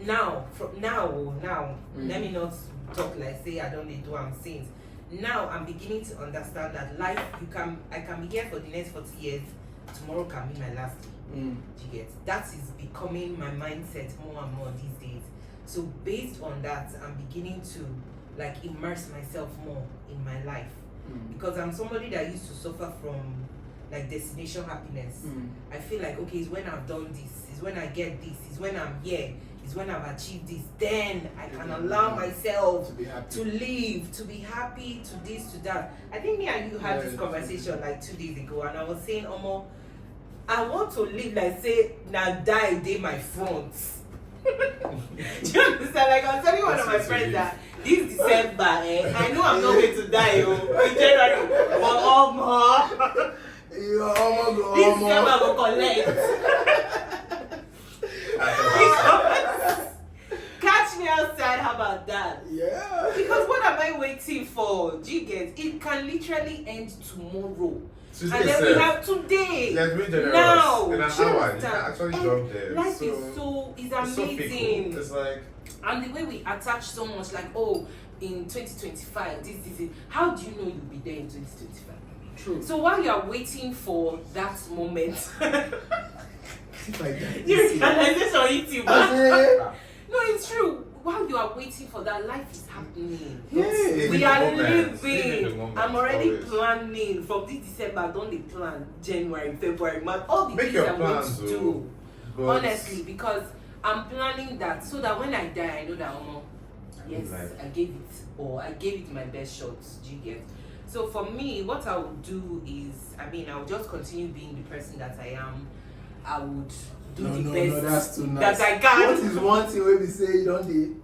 A: Now, let me not talk like say I don't do am since. Now I'm beginning to understand that life I can be here for the next 40 years. Tomorrow can be my last day. Do you get? That is becoming my mindset more and more these days. So based on that, I'm beginning to like immerse myself more in my life. Because I'm somebody that used to suffer from like destination happiness. I feel like, okay, it's when I've done this, it's when I get this, it's when I'm here, it's when I've achieved this, then I can allow myself to live, to be happy, to this, to that. I think me and you had this conversation like 2 days ago, and I was saying, Omo, I want to live like say now die day my front. Do you understand? Like I was telling one of my friends that this December, I know I'm not going to die in January, but this December I will collect. Catch me outside, how about that?
B: Yeah.
A: Because what am I waiting for? Do you get? It can literally end tomorrow. And then we have today. Now.
C: In an hour, you can actually jump there.
A: Life is amazing.
C: It's like,
A: and the way we attach so much, like, oh, in 2025, this is it. How do you know you'll be there in 2025?
B: True.
A: So while you are waiting for that moment,
B: Like that.
A: you realize on YouTube.
B: Yeah.
A: No, it's true. While you are waiting for that, life is happening.
B: Yeah.
A: We are living. I'm already
C: always
A: planning from this December. Don't they plan January, February, March? All the
C: Make
A: things
C: your
A: I want
C: plans,
A: to do.
C: but
A: Honestly, because I'm planning that so that when I die, I know that yes, I gave it, or I gave it my best shot. Do you get? So for me, what I would do is, I mean, I would just continue being the person that I am. I would do the best
B: No, that's too nice.
A: that I can.
B: What is one thing where we say you don't do?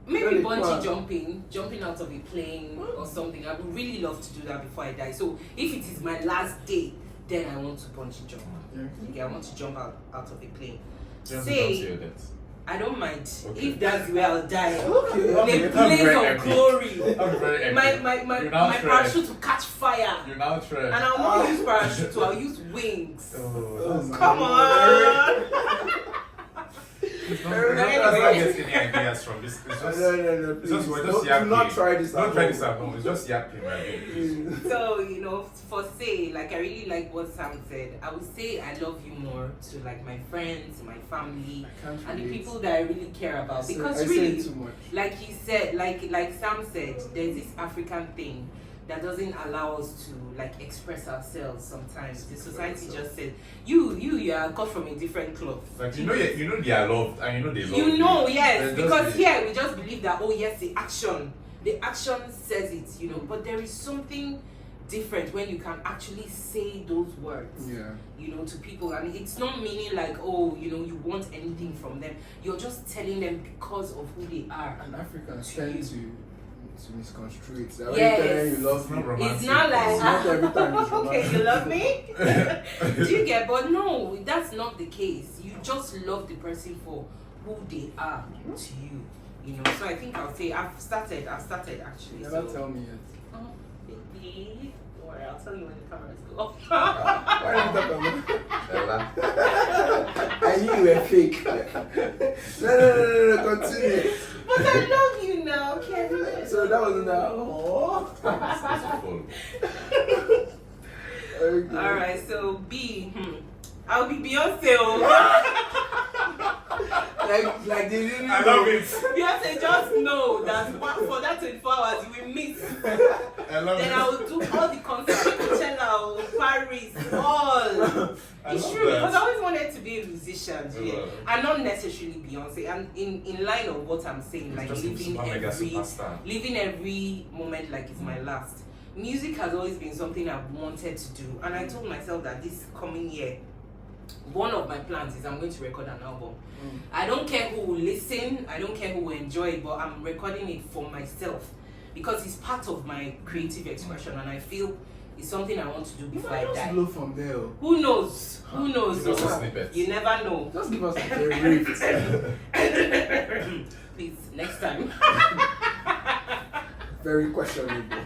A: Maybe bungee jumping out of a plane or something. I would really love to do that before I die. So if it is my last day, then I want to bungee jump. Yeah, I want to jump out of a plane. Say, I don't mind if that's where I'll die.
B: Okay.
A: The place of glory.
C: very
A: My parachute will catch fire.
C: You're now trained.
A: And I'll not use parachute, I'll use wings.
B: Oh,
A: Come on!
C: Let's not get any ideas from this. It's just,
B: No,
C: it's just,
B: please.
C: we're just
B: Do not try this
C: Don't
B: at
C: try
B: home.
C: this at home. It's just yapping, right?
A: So, you know, for say, like, I really like what Sam said. I would say I love you more to, like, my friends, my family, and the people that I really care about. Because really,
B: too much.
A: like he said, like Sam said, there's this African thing that doesn't allow us to like express ourselves sometimes. The society just said, you are cut from a different cloth.
C: Like you know they are loved and you know they love you.
A: You know, yes,
C: There's
A: because
C: just
A: here we just believe that, oh yes, the action says it, you know, but there is something different when you can actually say those words, you know, to people. And it's not meaning like, oh, you know, you want anything from them. You're just telling them because of who they are.
B: And Africans tend to misconstrue it. They're
A: Yes.
B: telling you love me.
A: It's not like,
B: It's not every time it's
A: okay, you love me? Do you get? But no, that's not the case. You just love the person for who they are to you. You know, so I think I'll say I've started actually.
B: Never tell me yet.
A: Oh, baby. Don't worry, I'll tell you when the cameras go off.
B: Why are you talking
C: Ella.
B: about? I knew you were fake. No, continue.
A: But I love you now, Kevin.
B: So that was now. Okay.
A: Alright, so B. I'll be Beyonce.
B: Like they really
C: I love it.
A: Beyonce, just know that for that 24 hours you will miss.
C: I love
A: Then
C: it.
A: I will do all the concerts, Coachella, Paris, all. It's true, because I always wanted to be a musician, and not necessarily Beyonce. And in line of what I'm saying, like living every moment like it's my last. Music has always been something I've wanted to do, and I told myself that this coming year, one of my plans is I'm going to record an album. I don't care who will listen, I don't care who will enjoy it, but I'm recording it for myself because it's part of my creative expression, and I feel it's something I want to do before I die.
B: Blow from there.
A: Who knows? Who knows?
C: Give us a snippet.
A: You never know.
B: Just give us a very
A: Please, next time.
B: very questionable.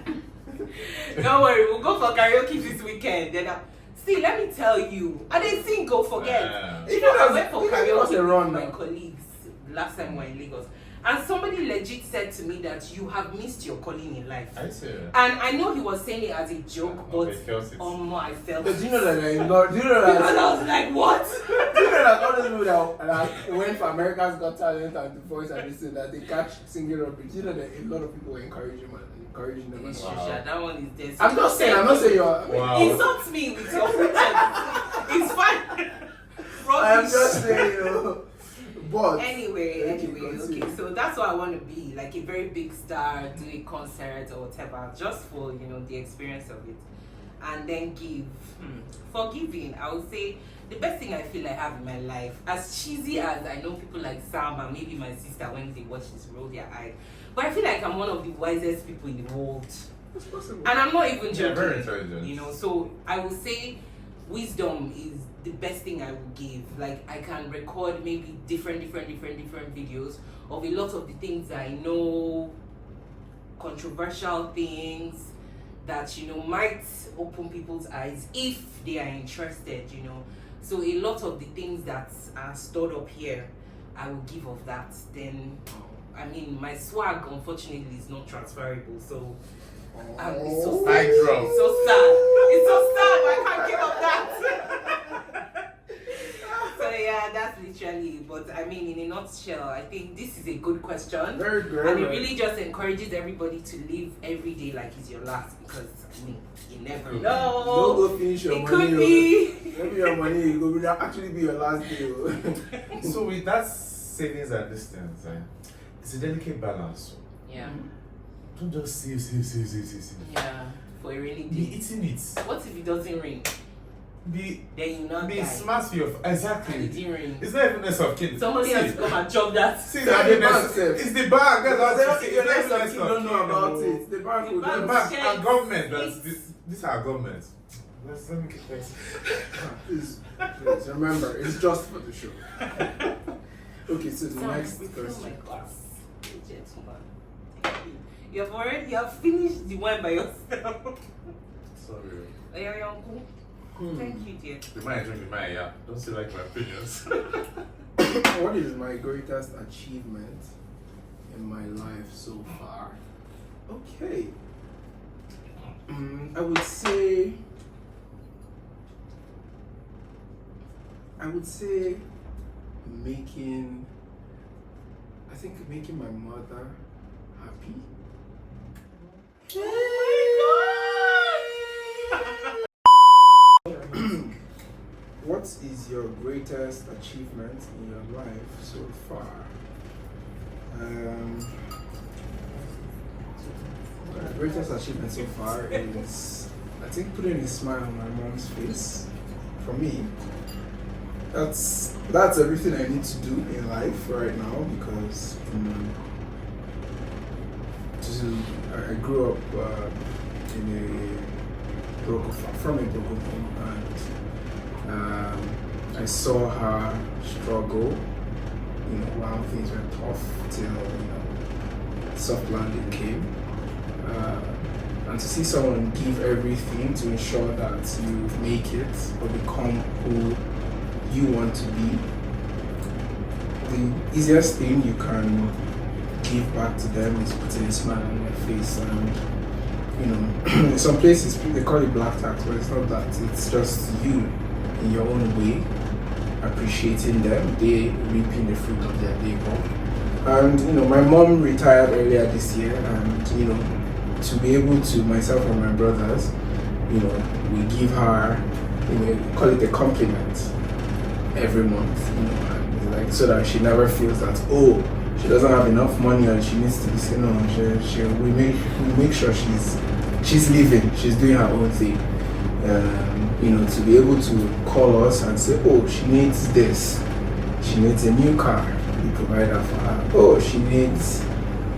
A: Don't worry, we'll go for karaoke this weekend. Then see, let me tell you, I didn't think go forget. You know, I went for karaoke with my colleagues last time we were in Lagos, and somebody legit said to me that you have missed your calling in life.
C: I see.
A: And I know he was saying it as a joke, but
C: I felt it.
A: I felt
B: But
A: it.
B: do you know that I'm not? Do you know that?
A: Because I was like, what?
B: Do you know like all those people that went for America's Got Talent and The Voice and this that they catch singing rubbish. You know that a lot of people were encouraging them.
A: It's
C: Wow.
A: Shusha, that one is there.
B: I'm not saying you're.
C: Wow.
A: Insult me with your pretense. It's fine.
B: I'm just saying, but
A: Anyway, okay. So that's what I want to be, like a very big star, do a concert or whatever, just for the experience of it, and then give. For giving, I would say the best thing I feel I have in my life, as cheesy as I know people like Sam and maybe my sister when they watch this roll their eyes, but I feel like I'm one of the wisest people in the world,
B: it's possible.
A: and I'm not even
C: Yeah, very
A: joking.
C: intelligent.
A: So I would say wisdom is the best thing I would give. Like I can record maybe different videos of a lot of the things I know, controversial things that might open people's eyes if they are interested. So a lot of the things that are stored up here, I will give of that. Then I mean my swag unfortunately is not transferable, so it's so sad.
C: I drop.
A: It's so sad. It's so sad. I can't give up that. So yeah, that's literally. But I mean, in a nutshell, I think this is a good question,
B: Very good.
A: and it really just encourages everybody to live every day like it's your last. Because I mean, you never
B: Don't
A: know.
B: go finish your
A: It
B: money.
A: could be.
B: Maybe your money will actually be your last day.
C: So with that savings and distance, it's a delicate balance.
A: Yeah.
C: Don't just save.
A: Yeah. For a rainy
C: Be
A: day.
C: eating it.
A: What if it doesn't rain?
C: Be
A: Then you not die.
C: smart for your
A: And it
C: exactly.
A: didn't rain.
C: It's not even less of kin.
A: Somebody has to come and chop that.
C: See,
B: It's
C: that
B: the
C: even
B: bank
C: less-
B: self.
C: it's the bank. That's what I'm saying.
B: Your
C: It's
B: next
C: not
B: of
C: less
B: kin
C: of
B: don't know
C: kin,
B: about
C: no.
B: it. The bank
A: The
B: will
A: bank
C: The
B: just.
C: bank and government. That's
A: It's-
C: these are government. Let me get this.
B: Please remember, it's just for the show. Okay, so the
A: Sam,
B: next
A: refill my
B: question.
A: glass. Gentleman. Thank you. You have finished the wine by yourself.
C: Sorry.
A: Are you uncle? Thank you, dear.
C: The man drinking mine, yeah. Don't say like my opinions.
B: What is my greatest achievement in my life so far? Okay. I would say making my mother happy. What is your greatest achievement in your life so far? My greatest achievement so far is, I think, putting a smile on my mom's face. For me, that's everything I need to do in life right now because I grew up from a broken home, and I saw her struggle, while things were tough till soft landing came, and to see someone give everything to ensure that you make it or become who you want to be, the easiest thing you can give back to them is putting a smile on their face. And in some places they call it black tax, but it's not that. It's just you in your own way appreciating them, they reaping the fruit of their labor. And my mom retired earlier this year, and to be able to, myself and my brothers, we give her, call it a compliment every month, and like so that she never feels that she doesn't have enough money and she needs to be saying no. We make sure she's living, she's doing her own thing. To be able to call us and say, she needs this, she needs a new car, we provide that for her. She needs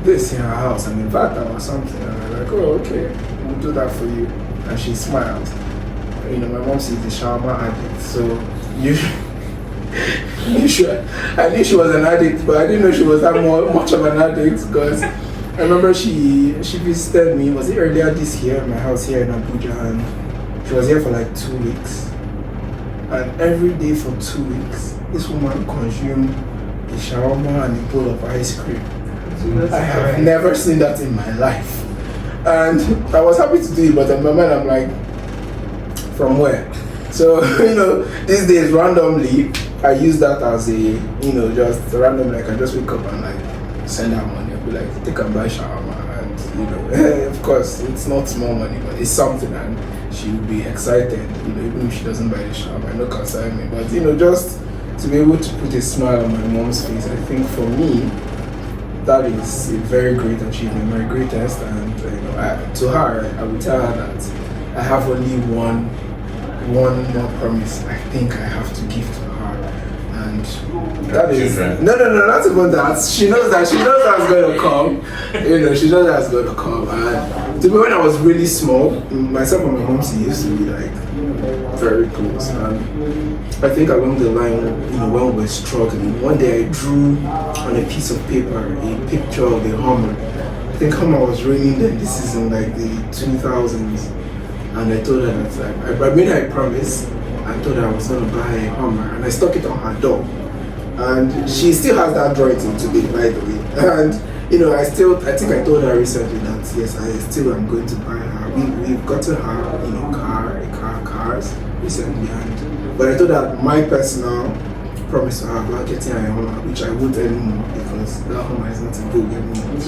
B: this in her house, an inverter or something. And I'm like, okay, we'll do that for you. And she smiled. My mom sees the shawarma addict, so I knew she was an addict, but I didn't know she was that much of an addict because I remember she visited me, was it earlier this year, at my house here in Abuja, and she was here for like 2 weeks. And every day for 2 weeks, this woman consumed a shawarma and a bowl of ice cream. I have never seen that in my life. And I was happy to do it, but in my mind I'm like, from where? So, these days randomly, I use that as a, just randomly. I can just wake up and like send her money. I'll be like, take and buy shawarma, and of course it's not small money, but it's something, and she will be excited. Even if she doesn't buy the shawarma, no concern me. But just to be able to put a smile on my mom's face, I think for me, that is a very great achievement, my greatest. And to her, I would tell her that I have only one more promise I think I have to give to her, and that is no, not even that. She knows that's going to come. She knows that's going to come. And to me, when I was really small, myself and my mom used to be like very close. And I think along the line, when we were struggling, one day I drew on a piece of paper a picture of a Hummer. I think Hummer was raining then. This is in like the 2000s. And I told her that I made her a promise. I told her I was going to buy a Hummer, and I stuck it on her door. And she still has that drawing till today, by the way. And I think I told her recently that yes, I still am going to buy her. We've gotten her cars recently, but I told her my personal promise to her about getting her a Hummer, which I won't anymore because that Hummer is not in vogue anymore.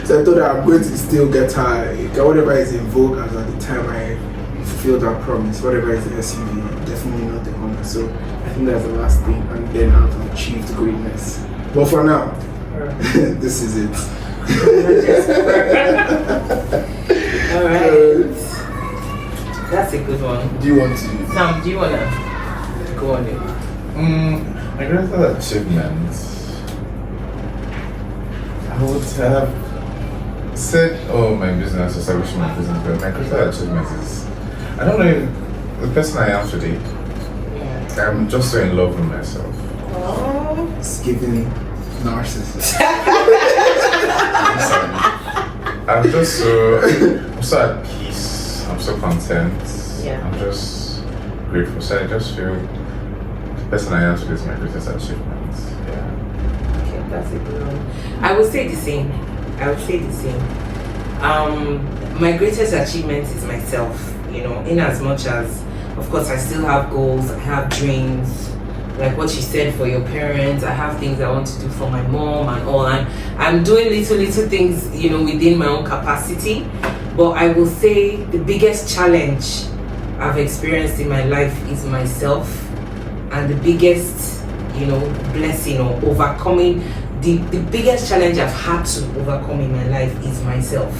B: So I told her I'm going to still get her whatever is in vogue as at the time I fulfilled that promise. Whatever is the SUV, definitely not the Hummer. So I think that's the last thing, and then I've achieved greatness. But for now, this is it.
A: Alright. That's a good one.
B: Do you want to?
A: Sam, do you want to go on it?
C: My greatest achievement, I would have said, my business, establishing my business, but my greatest achievement is, I don't know if the person I am today, I'm just so in love with myself.
A: Oh.
B: It's giving narcissist.
C: I'm just so at peace, I'm so content, I'm just grateful. So I just feel the person I am today is my greatest achievement.
A: Okay, that's a good one. I would say the same. My greatest achievement is myself, in as much as, of course, I still have goals, I have dreams, like what you said for your parents. I have things I want to do for my mom and all. I'm doing little things, within my own capacity. But I will say the biggest challenge I've experienced in my life is myself, and the biggest, blessing or overcoming, the biggest challenge I've had to overcome in my life is myself.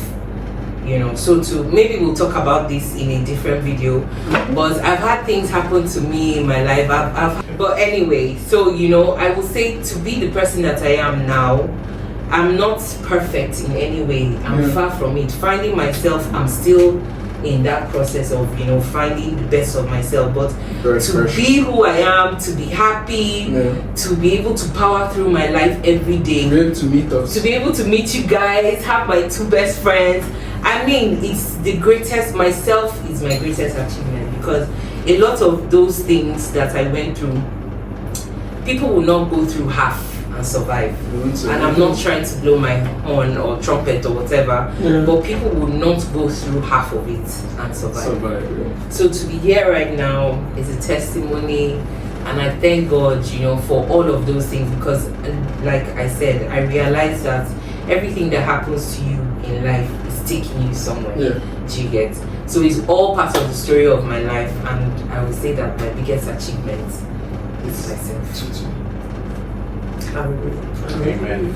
A: So maybe we'll talk about this in a different video, but I've had things happen to me in my life. But anyway, so I will say, to be the person that I am now, I'm not perfect in any way. I'm far from it. Finding myself, I'm still in that process of finding the best of myself. But to be who I am, to be happy, to be able to power through my life every day,
B: to be able to meet us,
A: to be able to meet you guys, have my two best friends. I mean, it's the greatest. Myself is my greatest achievement, because a lot of those things that I went through, people will not go through half and survive. And I'm not trying to blow my horn or trumpet or whatever, but people will not go through half of it and survive. So to be here right now is a testimony, and I thank God, for all of those things, because like I said, I realized that everything that happens to you in life is taking you somewhere. Do you get? So it's all part of the story of my life, and I would say that my biggest achievement is myself.
C: Amen.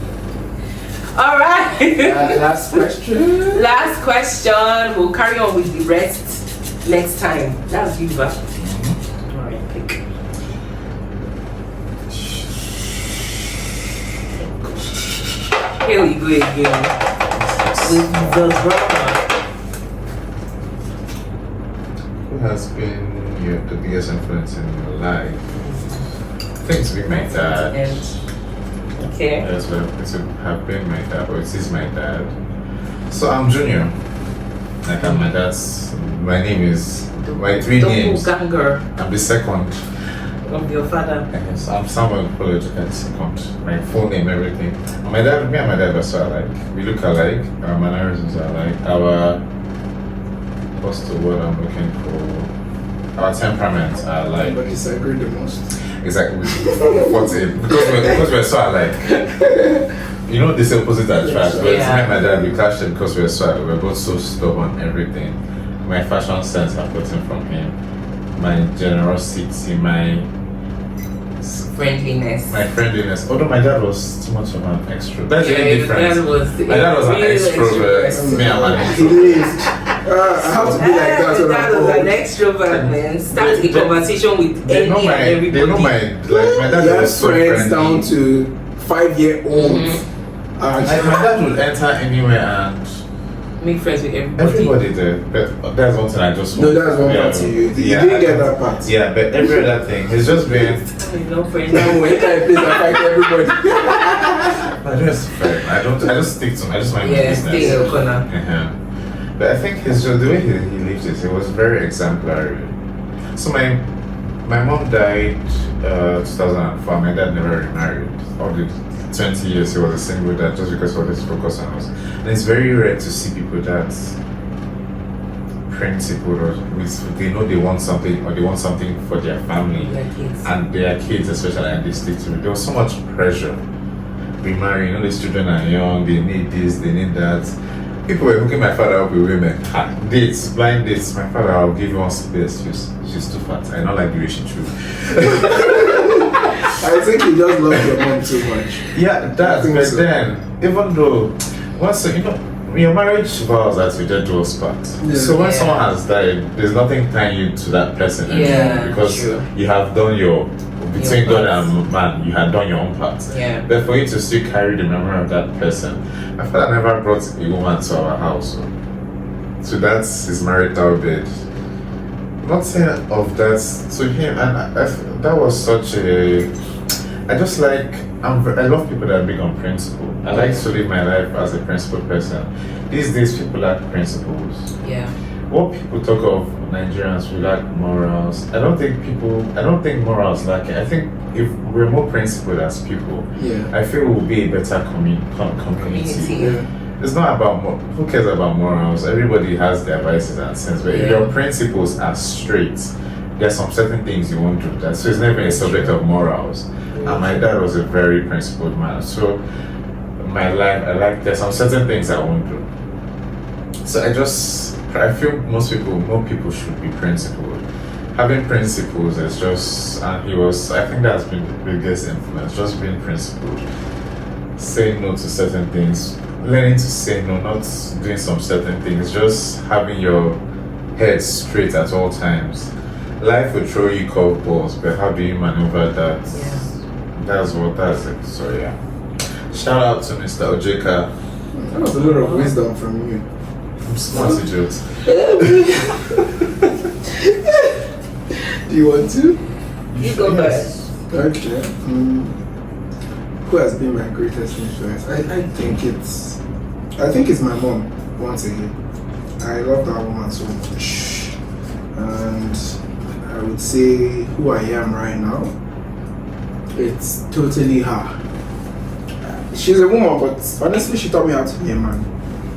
A: All right.
B: Last question.
A: Last question. We'll carry on with the rest next time. That's you, All right, pick. Here we go again with the drama.
C: Who has been the biggest influence in your life? I think it's been my dad.
A: Okay.
C: Yes, well, it would have been my dad, or it is my dad. So I'm Junior. Like I'm my dad's. My name is my three names.
A: Ganger
C: I'm the second
A: of your father.
C: Yes, I'm Samuel Political second. My full name, everything. And my dad, me and my dad are so alike. We look alike. Our mannerisms are alike. What's the word I'm looking for? Our temperaments are alike.
B: But disagree the most.
C: It's like we fought him because we're so alike. You know, this opposite attract. But it's me and my dad, we clashed him because we're so alike. We're both so stubborn, everything. My fashion sense, I've gotten from him. My generosity, my friendliness. Although my dad was too much of an extrovert. That's the only difference. My dad was an extrovert. Me, I'm an introvert.
B: I have to be like that.
A: My dad was an extrovert, man. Start a conversation with any and everybody.
C: They know my dad was so
B: friends
C: friendly.
B: down to 5-year-olds.
C: Like my dad would enter anywhere and
A: make friends with everybody.
C: Everybody did, but that's one thing I just
B: No, that's one part to you. You didn't get that part.
C: Yeah, but every other thing, it's just been.
A: No friends.
B: Now when I play, I fight everybody.
C: I just fair. I just stick to. I just mind my business.
A: Stay in your corner.
C: But I think it's just the way he lived it. It was very exemplary. So my mom died 2004. My dad never remarried. All the 20 years he was a single dad just because of his focus on us. And it's very rare to see people that principled or they know they want something or they want something for their family and their kids especially, and they stick to it. There was so much pressure. Remarry, you know, these children are young, they need this, they need that. People were hooking my father up with women. Dates, blind dates. My father, I'll give you one stupid excuse. She's too fat. I don't like the way she chews.
B: I think you just love your mom too much.
C: Yeah, that. But so. Then, even though, once you know, your marriage vows that you did those parts. Yeah. So when someone has died, there's nothing tying you to that person anymore because you have done your between God and man, you had done your own part.
A: Yeah.
C: But for you to still carry the memory of that person, my father never brought a woman to our house. So that's his marital bed. Not saying of that to him, and that was such a. I just like I love people that are big on principle. I like to live my life as a principled person. These days, people lack principles.
A: Yeah.
C: What people talk of Nigerians, we lack morals. I don't think morals lack it. I think if we're more principled as people, I feel we'll be a better community.
B: Yeah.
C: It's not about who cares about morals. Everybody has their vices and sins, but if your principles are straight, there's some certain things you won't do that. So it's never a subject of morals. And my dad was a very principled man. So my life, there's some certain things I won't do. So I feel more people should be principled. Having principles is just, and I think that's been the biggest influence, just being principled. Saying no to certain things, learning to say no, not doing some certain things, just having your head straight at all times. Life will throw you curveballs, but how do you maneuver that?
A: Yeah. That's
C: it. So yeah. Shout out to Mr. Ojeka.
B: That was a lot of wisdom from you.
C: I'm smart idiot.
B: Do you want to?
A: You go first.
B: Okay. Who has been my greatest influence? I think it's my mom. Once again, I love that woman so much, and I would say who I am right now. It's totally her. She's a woman, but honestly, she taught me how to be a man.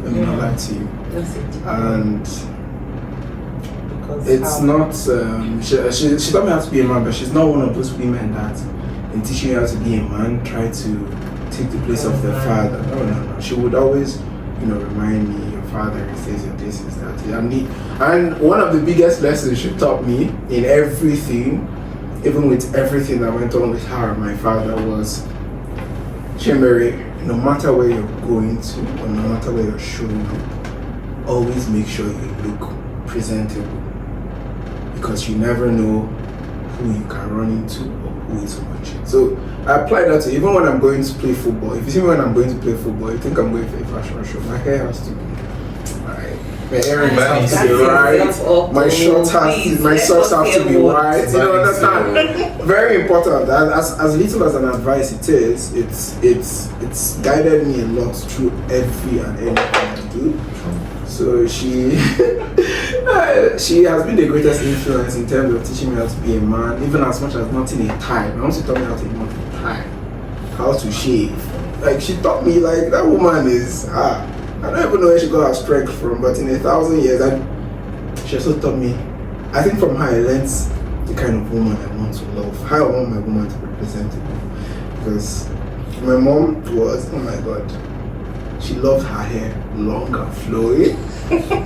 B: Let me not lie to you.
A: That's it.
B: And it's not. She taught me how to be a man, but she's not one of those women that, in teaching you how to be a man, try to take the place of the father. No. She would always, remind me, your father is this, your this, is that. And one of the biggest lessons she taught me in everything, even with everything that went on with her and my father, was, Chimere, no matter where you're going to, or no matter where you're showing up, always make sure you look presentable. Because you never know who you can run into or who is watching. So I apply that to even when I'm going to play football. If you see me when I'm going to play football, you think I'm going for a fashion show. My hair has to be right. My earrings have to be right. My shorts my socks have to be white. You know, understand? Very important. As little as an advice it is, it's guided me a lot through every and anything I do. So she has been the greatest influence in terms of teaching me how to be a man, even as much as knotting a tie. My mom taught me how to knot a tie, how to shave. Like, she taught me, like, that woman is, I don't even know where she got her strength from, but in 1,000 years, she also taught me, I think from her I learned the kind of woman I want to love, how I want my woman to be presentable. Because my mom was, oh my god, she loved her hair long and flowy.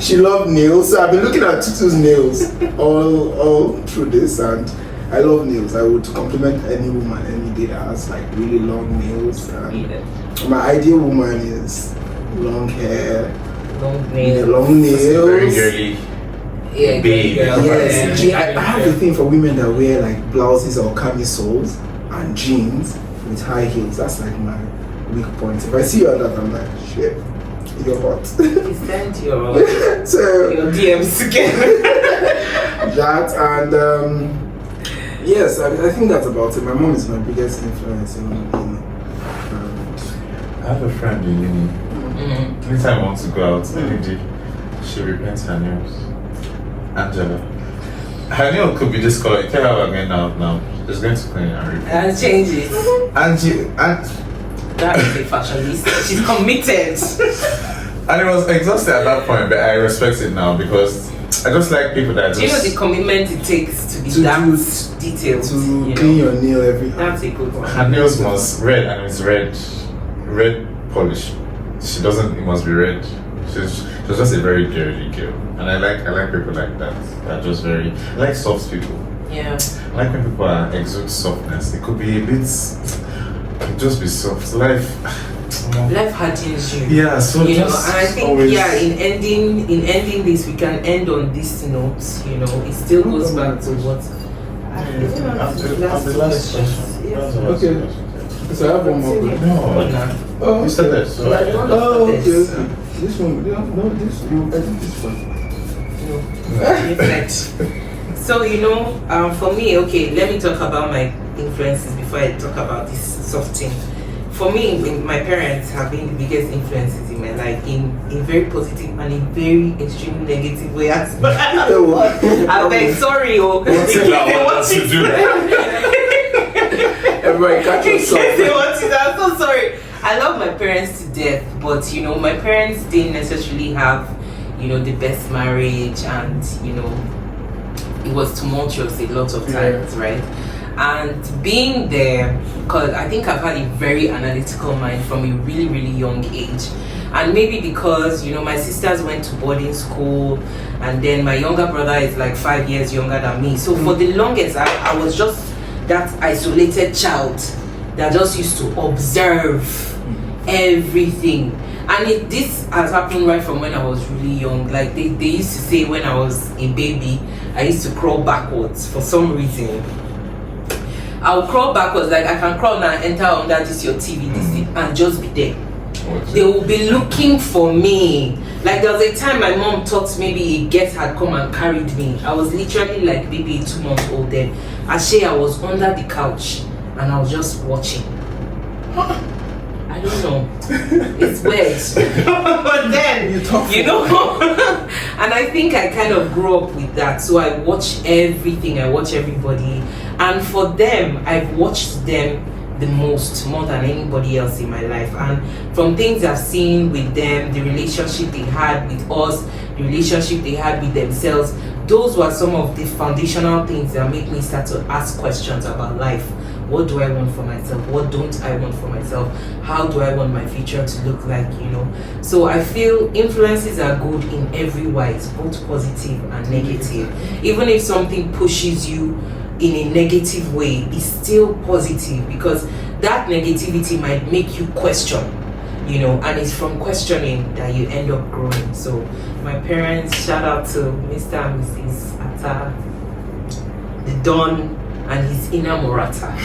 B: She loved nails. So I've been looking at Tutu's nails all through this, and I love nails. I would compliment any woman any day that has like really long nails. And my ideal woman is long hair,
A: long nails,
C: very girly.
A: Yeah,
C: babe.
B: Yes, I have a thing for women that wear like blouses or camisoles and jeans with high heels. That's like my weak point. If I see you at that, I'm like, shit, you're hot.
A: Send your DMs together.
B: That and yes, I think that's about it. My mom is my biggest influence in
C: I have a friend in uni. Anytime I want to go out, any day, she repaints her nails. Angela. Her nail could be this color. Tell her again now. She's going to clean it and repaint.
A: And change it.
C: And
A: that is a fashionista. She's committed.
C: And it was exhausting at that point, but I respect it now because I just like people that just...
A: Do you know the commitment it takes to be that detailed?
B: To clean your nail every...
A: That's a good one.
C: Her nails must red, and it's red polish. She doesn't, it must be red. She's just a very girly girl. And I like people like that. They're just very... I like soft people.
A: Yeah.
C: I like when people exude softness. It could be a bit... just be soft. Life
A: hardens you.
C: Yeah, so
A: you know,
C: just
A: and I think
C: always...
A: in ending this, we can end on this note. You know, it still goes back to what.
C: The last question.
B: Okay. So I have one more.
C: No, you said that. So
B: okay. This one, I think this one.
A: So you know, for me, okay, let me talk about my influences before I talk about this soft thing. For me, my parents have been the biggest influences in my life in very positive and in very extremely negative ways. I'm like, sorry,
C: what to do?
B: Everybody catch yourself.
A: I'm so sorry. I love my parents to death, but you know, my parents didn't necessarily have, you know, the best marriage, and you know, it was tumultuous a lot of times, right? And being there, because I think I've had a very analytical mind from a really, really young age. And maybe because, you know, my sisters went to boarding school, and then my younger brother is like 5 years younger than me. So for the longest, I was just that isolated child that just used to observe everything. And this has happened right from when I was really young. Like they used to say when I was a baby, I used to crawl backwards for some reason. I'll crawl backwards, like I can crawl now and enter under this your TV and just be there. They will be looking for me. Like there was a time my mom thought maybe a guest had come and carried me. I was literally like maybe 2 months old then. I was under the couch and I was just watching. I don't know. It's weird. But then, you know, and I think I kind of grew up with that. So I watch everything, I watch everybody. And for them, I've watched them the most, more than anybody else in my life. And from things I've seen with them, the relationship they had with us, the relationship they had with themselves, those were some of the foundational things that make me start to ask questions about life. What do I want for myself? What don't I want for myself? How do I want my future to look like, you know? So I feel influences are good in every wise, both positive and negative. Even if something pushes you in a negative way, it's still positive, because that negativity might make you question, you know, and it's from questioning that you end up growing. So my parents, shout out to Mr. and Mrs. Atta, the Don, and his inner Morata.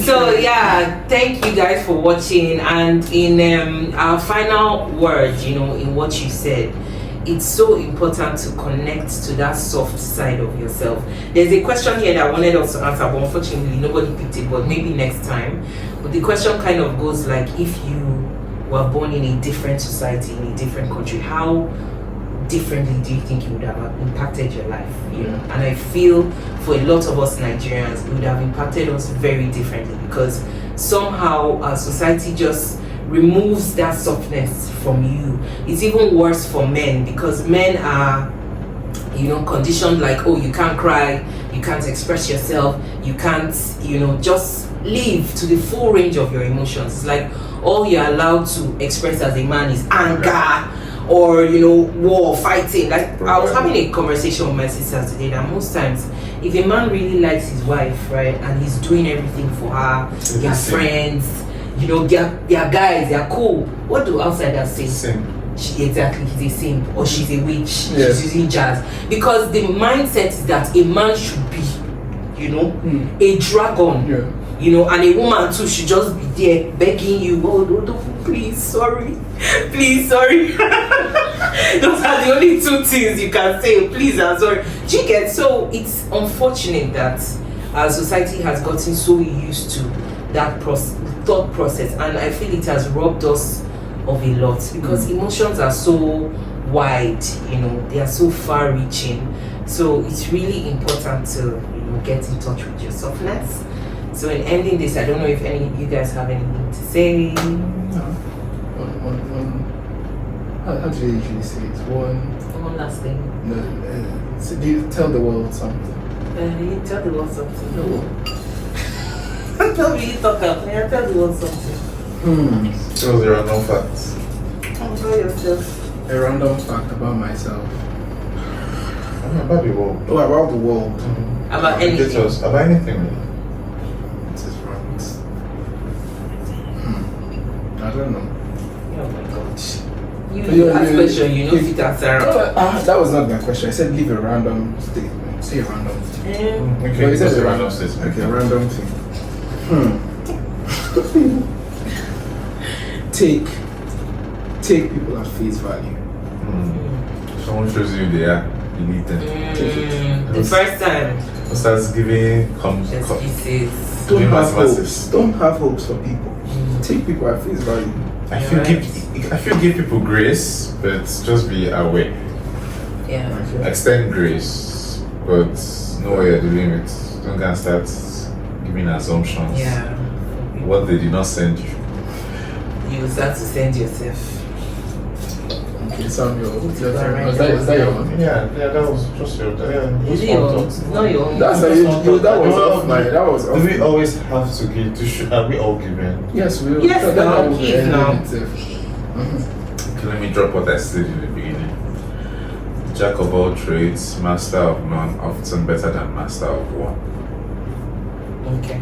A: So yeah, thank you guys for watching. And in our final words, you know, in what you said, it's so important to connect to that soft side of yourself. There's a question here that I wanted us to answer, but unfortunately nobody picked it, but maybe next time. But the question kind of goes like, if you were born in a different society, in a different country, how differently do you think it would have impacted your life? You know, and I feel for a lot of us Nigerians, it would have impacted us very differently, because somehow our society just removes that softness from you. It's even worse for men, because men are conditioned like, oh, you can't cry, you can't express yourself, you can't, just live to the full range of your emotions. It's like all you're allowed to express as a man is anger or war, fighting. Like I was having a conversation with my sister today that most times if a man really likes his wife, right, and he's doing everything for her, their friends, their guys, they're cool, what do outsiders say?
C: Same.
A: Exactly, he's a simp or she's a witch, she's using jazz. Because the mindset is that a man should be, a dragon, and a woman too should just be there begging you, oh, please, sorry, please, sorry. Those are the only two things you can say, please and sorry. Do you get? So it's unfortunate that our society has gotten so used to that thought process, and I feel it has robbed us of a lot because emotions are so wide, they are so far reaching. So it's really important to get in touch with your softness. So in ending this, I don't know if any of you guys have anything to say.
B: How do you usually say it?
A: One last thing.
B: No, so do you tell the world something?
A: You tell the world something. No. Tell me you talk out. Tell the world something.
C: So there are no facts.
A: Tell yourself.
B: A random fact about myself.
C: About the world.
B: Oh, about the world.
A: About anything.
C: Details. About anything.
B: This is right. I don't know.
A: Oh my god. You ask question, fit answer.
B: That was not my question. I said leave a random statement. Say a random thing.
C: Okay, it's a random statement.
B: Okay, a random thing. Take people at face value.
C: Someone shows you they are, you need them.
B: Take it.
A: The first time.
C: Starts giving
A: Excuses.
B: Don't have
C: massive.
B: hopes. Don't have hopes for people. Take people at face value.
C: I feel give people grace, but just be aware.
A: Yeah.
C: Extend grace, but know what you're doing with. Don't go and start giving assumptions.
A: Yeah.
C: What they did not send you.
A: You start to send yourself.
B: Okay, Sam,
A: Is
B: is that your one?
C: Yeah, that was just your.
A: Is it your own? No, your own.
B: That's that was off my. That was off.
C: Do we always have to give? Are we all giving?
B: Yes, we will.
A: Yes,
B: So
A: now,
B: that will
A: give
B: end
A: now.
B: it.
C: Okay, let me drop what I said in the beginning. Jack of all trades, master of none, often better than master of one.
A: Okay.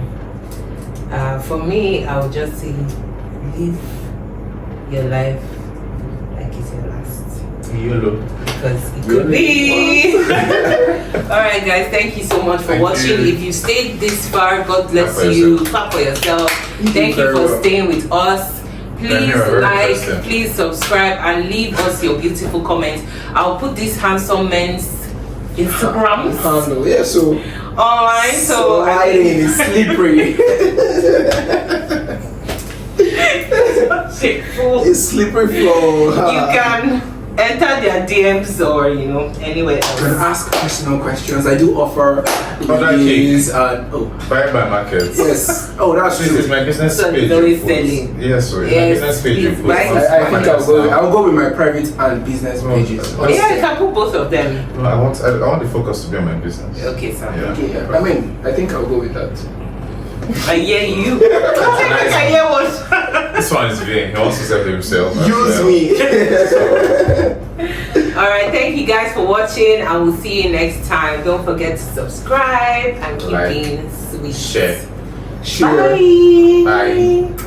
A: For me, I would just say, live your life like it's your last.
C: YOLO.
A: Because it could be. Alright guys, thank you so much for watching. If you stayed this far, God bless you. Clap for yourself. Thank you for staying with us. Please like, please subscribe, and leave us your beautiful comments. I'll put this handsome man's Instagram
B: Handle, yeah, so
A: online, so
B: sliding is slippery. It's slippery flow.
A: You can enter their DMs or anywhere
B: You can
A: else.
B: ask personal questions. I do offer
C: that
B: reviews and
C: Buy my market.
B: yes. Oh, that's
C: This
B: true.
C: is my business
A: So
C: page.
A: it's always
C: you post.
A: selling.
C: Yes, so it's
A: Yes,
C: my business page.
A: please
C: you post.
A: buy it.
B: I think I'll go with my private and business pages.
A: Yeah, you can put both of them.
C: No, I want the focus to be on my business.
A: Okay, sir.
C: Yeah.
B: Okay, yeah. I mean, I think I'll go with that.
A: I hear you. I hear what?
C: This one is vain. He wants to sell himself.
B: Use me.
A: Alright, thank you guys for watching. I will see you next time. Don't forget to subscribe and keep
C: Like,
A: being sweet.
C: share.
B: Sure.
A: Bye.
C: Bye.